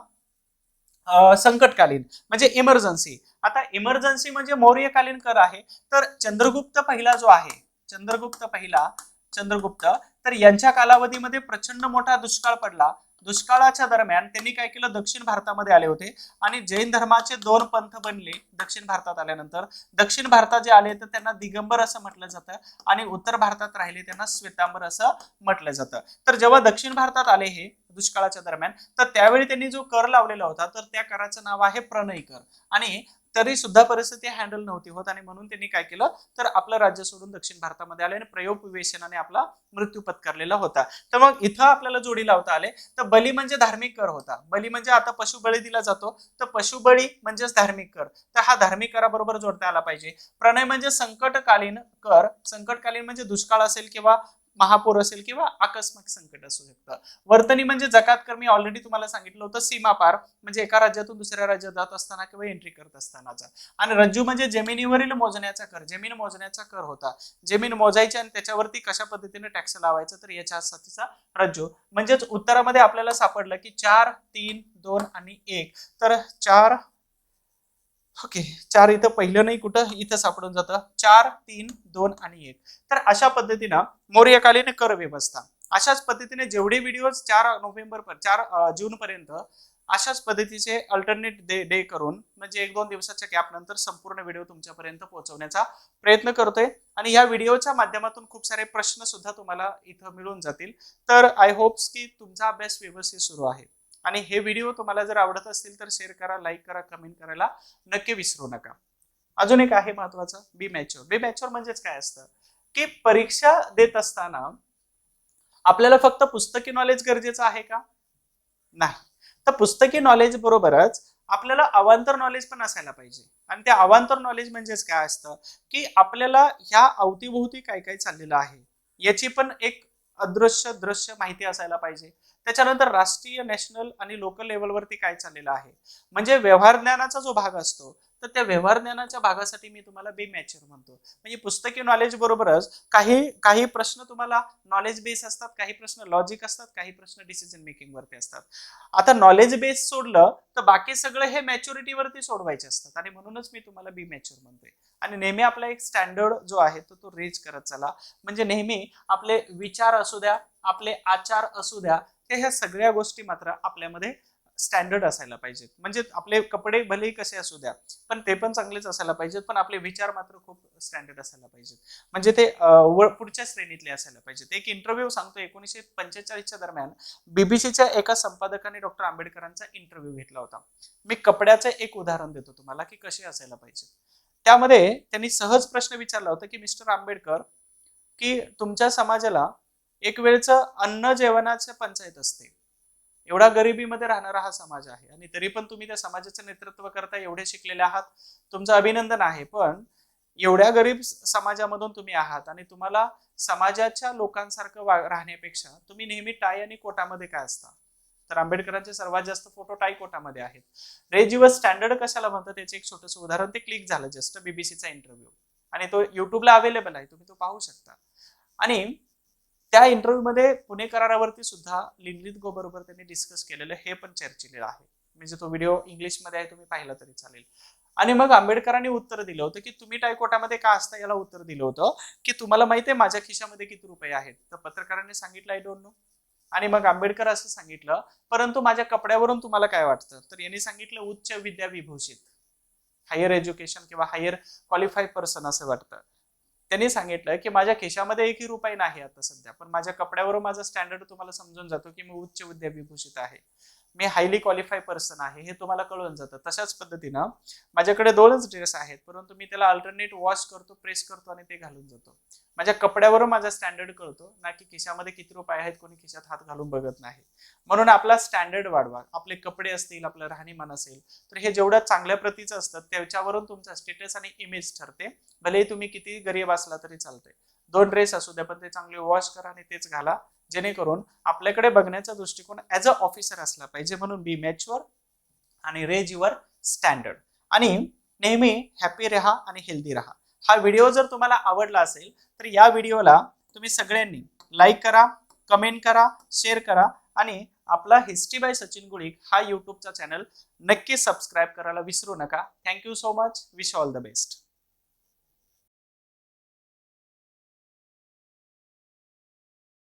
संकटकालीन म्हणजे इमर्जन्सी. आता इमर्जन्सी म्हणजे मौर्यकालीन कर आहे. तर चंद्रगुप्त पहिला जो आहे, चंद्रगुप्त तर यांच्या कालावधीमध्ये प्रचंड मोठा दुष्काळ पडला. दुष्काळाच्या दरम्यान त्यांनी काय केलं, दक्षिण भारतामध्ये आले होते आणि जैन धर्माचे 2 पंथ बनले. दक्षिण भारतात आल्यानंतर दक्षिण भारतात जे आले तर त्यांना दिगंबर असं म्हटलं जातं आणि उत्तर भारतात राहिले त्यांना श्वेतांबर असं म्हटलं जातं. तर जेव्हा दक्षिण भारतात आले हे दुष्काळाच्या दरम्यान, तर त्यावेळी त्यांनी जो कर लावलेला होता तर त्या कराचं नाव आहे प्रणय कर. आणि तरी सुद्धा परिस्थिती हँडल नव्हती होत आणि म्हणून त्यांनी काय केलं तर आपलं राज्य सोडून दक्षिण भारतामध्ये आले आणि प्रयोग विवेचनाने आपला मृत्यू पत्करलेला होता. तर मग इथं आपल्याला जोडी लावता आले तर बली म्हणजे धार्मिक कर होता. बली म्हणजे आता पशुबळी दिला जातो तर पशुबळी म्हणजेच धार्मिक कर, तर हा धार्मिक कराबरोबर जोडता आला पाहिजे. प्रणय म्हणजे संकटकालीन कर, संकटकालीन म्हणजे दुष्काळ असेल किंवा महापूर असेल किंवा आकस्मिक संकट असू शकतं. वर्तनी म्हणजे जकात कर, मी ऑलरेडी तुम्हाला सांगितलं होतं सीमापार म्हणजे एका राज्यातून दुसऱ्या राज्यात जात असताना किंवा एंट्री करत असतानाचा. आणि रज्जू म्हणजे जमिनीवरील मोजण्याचा कर, जमीन मोजण्याचा कर होता. जमीन मोजायची आणि त्याच्यावरती कशा पद्धतीने टॅक्स लावायचा तर याच्यासाठीचा रज्जू. म्हणजेच उत्तरामध्ये आपल्याला सापडलं की 4, 3, 2 आणि 1. तर 4 ओके 4 इथं पहिलं नाही कुठं इथं सापडून जातं 4, 3, 2 आणि 1. तर अशा पद्धतीनं मौर्यकालीन कर व्यवस्था. अशाच पद्धतीने जेवढे व्हिडिओ 4 जून पर्यंत अशाच पद्धतीचे अल्टरनेट डे करून म्हणजे 1-2 दिवसाच्या गॅप नंतर संपूर्ण व्हिडिओ तुमच्यापर्यंत पोहोचवण्याचा प्रयत्न करतोय. आणि या व्हिडिओच्या माध्यमातून खूप सारे प्रश्न सुद्धा तुम्हाला इथं मिळून जातील. तर आय होप्स की तुमचा अभ्यास व्यवस्थित सुरू आहे. आणि हे व्हिडिओ तुम्हाला जर आवडत असतील तर शेअर करा, लाईक करा, कमेंट करायला नक्की विसरू नका. अजून एक आहे महत्वाचं, बी मॅच्युअर. बी मॅच्युअर म्हणजेच काय असतं की परीक्षा देत असताना आपल्याला फक्त पुस्तकी नॉलेज गरजेचं आहे का? नाही. तर पुस्तकी नॉलेज बरोबरच आपल्याला अवांतर नॉलेज पण असायला पाहिजे. आणि त्या अवांतर नॉलेज म्हणजेच काय असतं की आपल्याला ह्या अवतीभोवती काय काय चाललेलं आहे याची पण एक अदृश्य दृश्य माहिती असायला पाहिजे. त्याच्यानंतर राष्ट्रीय, नॅशनल आणि लोकल लेवलवरती काय चाललेलं आहे म्हणजे व्यवहार ज्ञानाचा जो भाग असतो तर त्या व्यवहार ज्ञानाच्या भागासाठी मी तुम्हाला बी मॅच्युअर म्हणतो. म्हणजे पुस्तकी नॉलेज बरोबरच काही काही प्रश्न तुम्हाला नॉलेज बेस असतात, काही प्रश्न लॉजिक असतात, काही प्रश्न डिसिजन मेकिंग वरती असतात. आता नॉलेज बेस सोडलं तर बाकी सगळं हे मॅच्युरिटी वरती सोडवायचे असतात आणि म्हणूनच मी तुम्हाला बी मॅच्युअर म्हणतोय. आणि नेहमी आपला एक स्टँडर्ड जो आहे तो रेज करत चला. म्हणजे नेहमी आपले विचार असू द्या, आपले आचार असू द्या, ह्या सगळ्या गोष्टी मात्र आपल्यामध्ये स्टँडर्ड असायला पाहिजेत. म्हणजे आपले कपडे भलेही कसे असू द्या पण ते पण चांगलेच असायला पाहिजेत, पण आपले विचार मात्र खूप स्टँडर्ड असायला पाहिजेत. म्हणजे ते पुढच्या श्रेणीतले असायला पाहिजेत. एक इंटरव्ह्यू सांगतो 1945च्या दरम्यान बीबीसीच्या एका संपादकाने डॉक्टर आंबेडकरांचा इंटरव्ह्यू घेतला होता. मी कपड्याचं एक उदाहरण देतो तुम्हाला की कसे असायला पाहिजे. त्यामध्ये त्यांनी सहज प्रश्न विचारला होता की मिस्टर आंबेडकर की तुमच्या समाजाला एक वेळचं अन्न जेवणाचं पंचायत असते, एवढा गरिबीमध्ये राहणारा हा समाज आहे आणि तरी पण तुम्ही त्या समाजाचं नेतृत्व करता, एवढे शिकलेले आहात, तुमचं अभिनंदन आहे. पण एवढ्या गरीब समाजामधून तुम्ही आहात आणि तुम्हाला समाजाच्या लोकांसारखं राहण्यापेक्षा तुम्ही नेहमी टाय आणि कोटामध्ये काय असता. तर आंबेडकरांचे सर्वात जास्त फोटो टाय कोटामध्ये आहेत. रेजिवर स्टँडर्ड कशाला म्हणतात त्याचे एक छोटंसं उदाहरण ते क्लिक झालं जस्ट बीबीसीचा इंटरव्ह्यू आणि तो युट्यूबला अवेलेबल आहे, तुम्ही तो पाहू शकता. आणि त्या इंटरव्ह्यू मध्ये पुणे करारावरती सुद्धा लिनलिथ बरोबर त्यांनी डिस्कस केलेलं हे पण चर्चेलेलं आहे. म्हणजे तो व्हिडिओ इंग्लिशमध्ये आहे, तुम्ही पाहिला तरी चालेल. आणि मग आंबेडकरांनी उत्तर दिलं होतं की तुम्ही टायकोटामध्ये का असता. याला उत्तर दिलं होतं की तुम्हाला माहिती आहे माझ्या खिशामध्ये किती रुपये आहेत. तर पत्रकारांनी सांगितलं आय डोंट नो. आणि मग आंबेडकर असं सांगितलं परंतु माझ्या कपड्यावरून तुम्हाला काय वाटतं. तर यांनी सांगितलं उच्च विद्या विभूषित, हायर एज्युकेशन किंवा हायर क्वालिफाईड पर्सन असं वाटतं. त्यांनी सांगितलं की माझ्या खिशामध्ये एकही रुपये नाही आता सध्या, पण माझ्या कपड्यावरून माझा स्टँडर्ड तुम्हाला समजून जातो की मी उच्च विद्या विभूषित आहे, मी हायली क्वालिफाईड पर्सन आहे, हे तुम्हाला कळून जातं. तशाच पद्धतीनं माझ्याकडे 2च ड्रेस आहेत परंतु मी त्याला अल्टरनेट वॉश करतो, प्रेस करतो आणि ते घालून जातो. माझ्या कपड्यावरून माझा स्टँडर्ड कळतो, ना की खिशामध्ये किती रुपये आहेत कोणी खिशात हात घालून बघत नाही. म्हणून आपला स्टँडर्ड वाढवा. आपले कपडे असतील, आपलं राहणीमान असेल तर हे जेवढं चांगल्या प्रतीचं असतं त्याच्यावरून तुमचा स्टेटस आणि इमेज ठरते. भलेही तुम्ही किती गरीब असला तरी चालतंय. 2 ड्रेस असू द्या पण ते चांगले वॉश करा आणि तेच घाला, जेणेकरून आपल्याकडे बघण्याचा दृष्टिकोन ऍज अ ऑफिसर असला पाहिजे. म्हणून बी मॅच्युअर आणि रेज युअर स्टँडर्ड. आणि नेहमी हॅपी राहा आणि हेल्दी राहा. हा व्हिडिओ जर तुम्हाला आवडला असेल तर या व्हिडिओला तुम्ही सगळ्यांनी लाईक करा, कमेंट करा, शेअर करा आणि आपला हिस्ट्री बाय सचिन गुळिक हा युट्यूबचा चॅनल नक्की सबस्क्राईब करायला विसरू नका. Thank you so much. Wish all the best.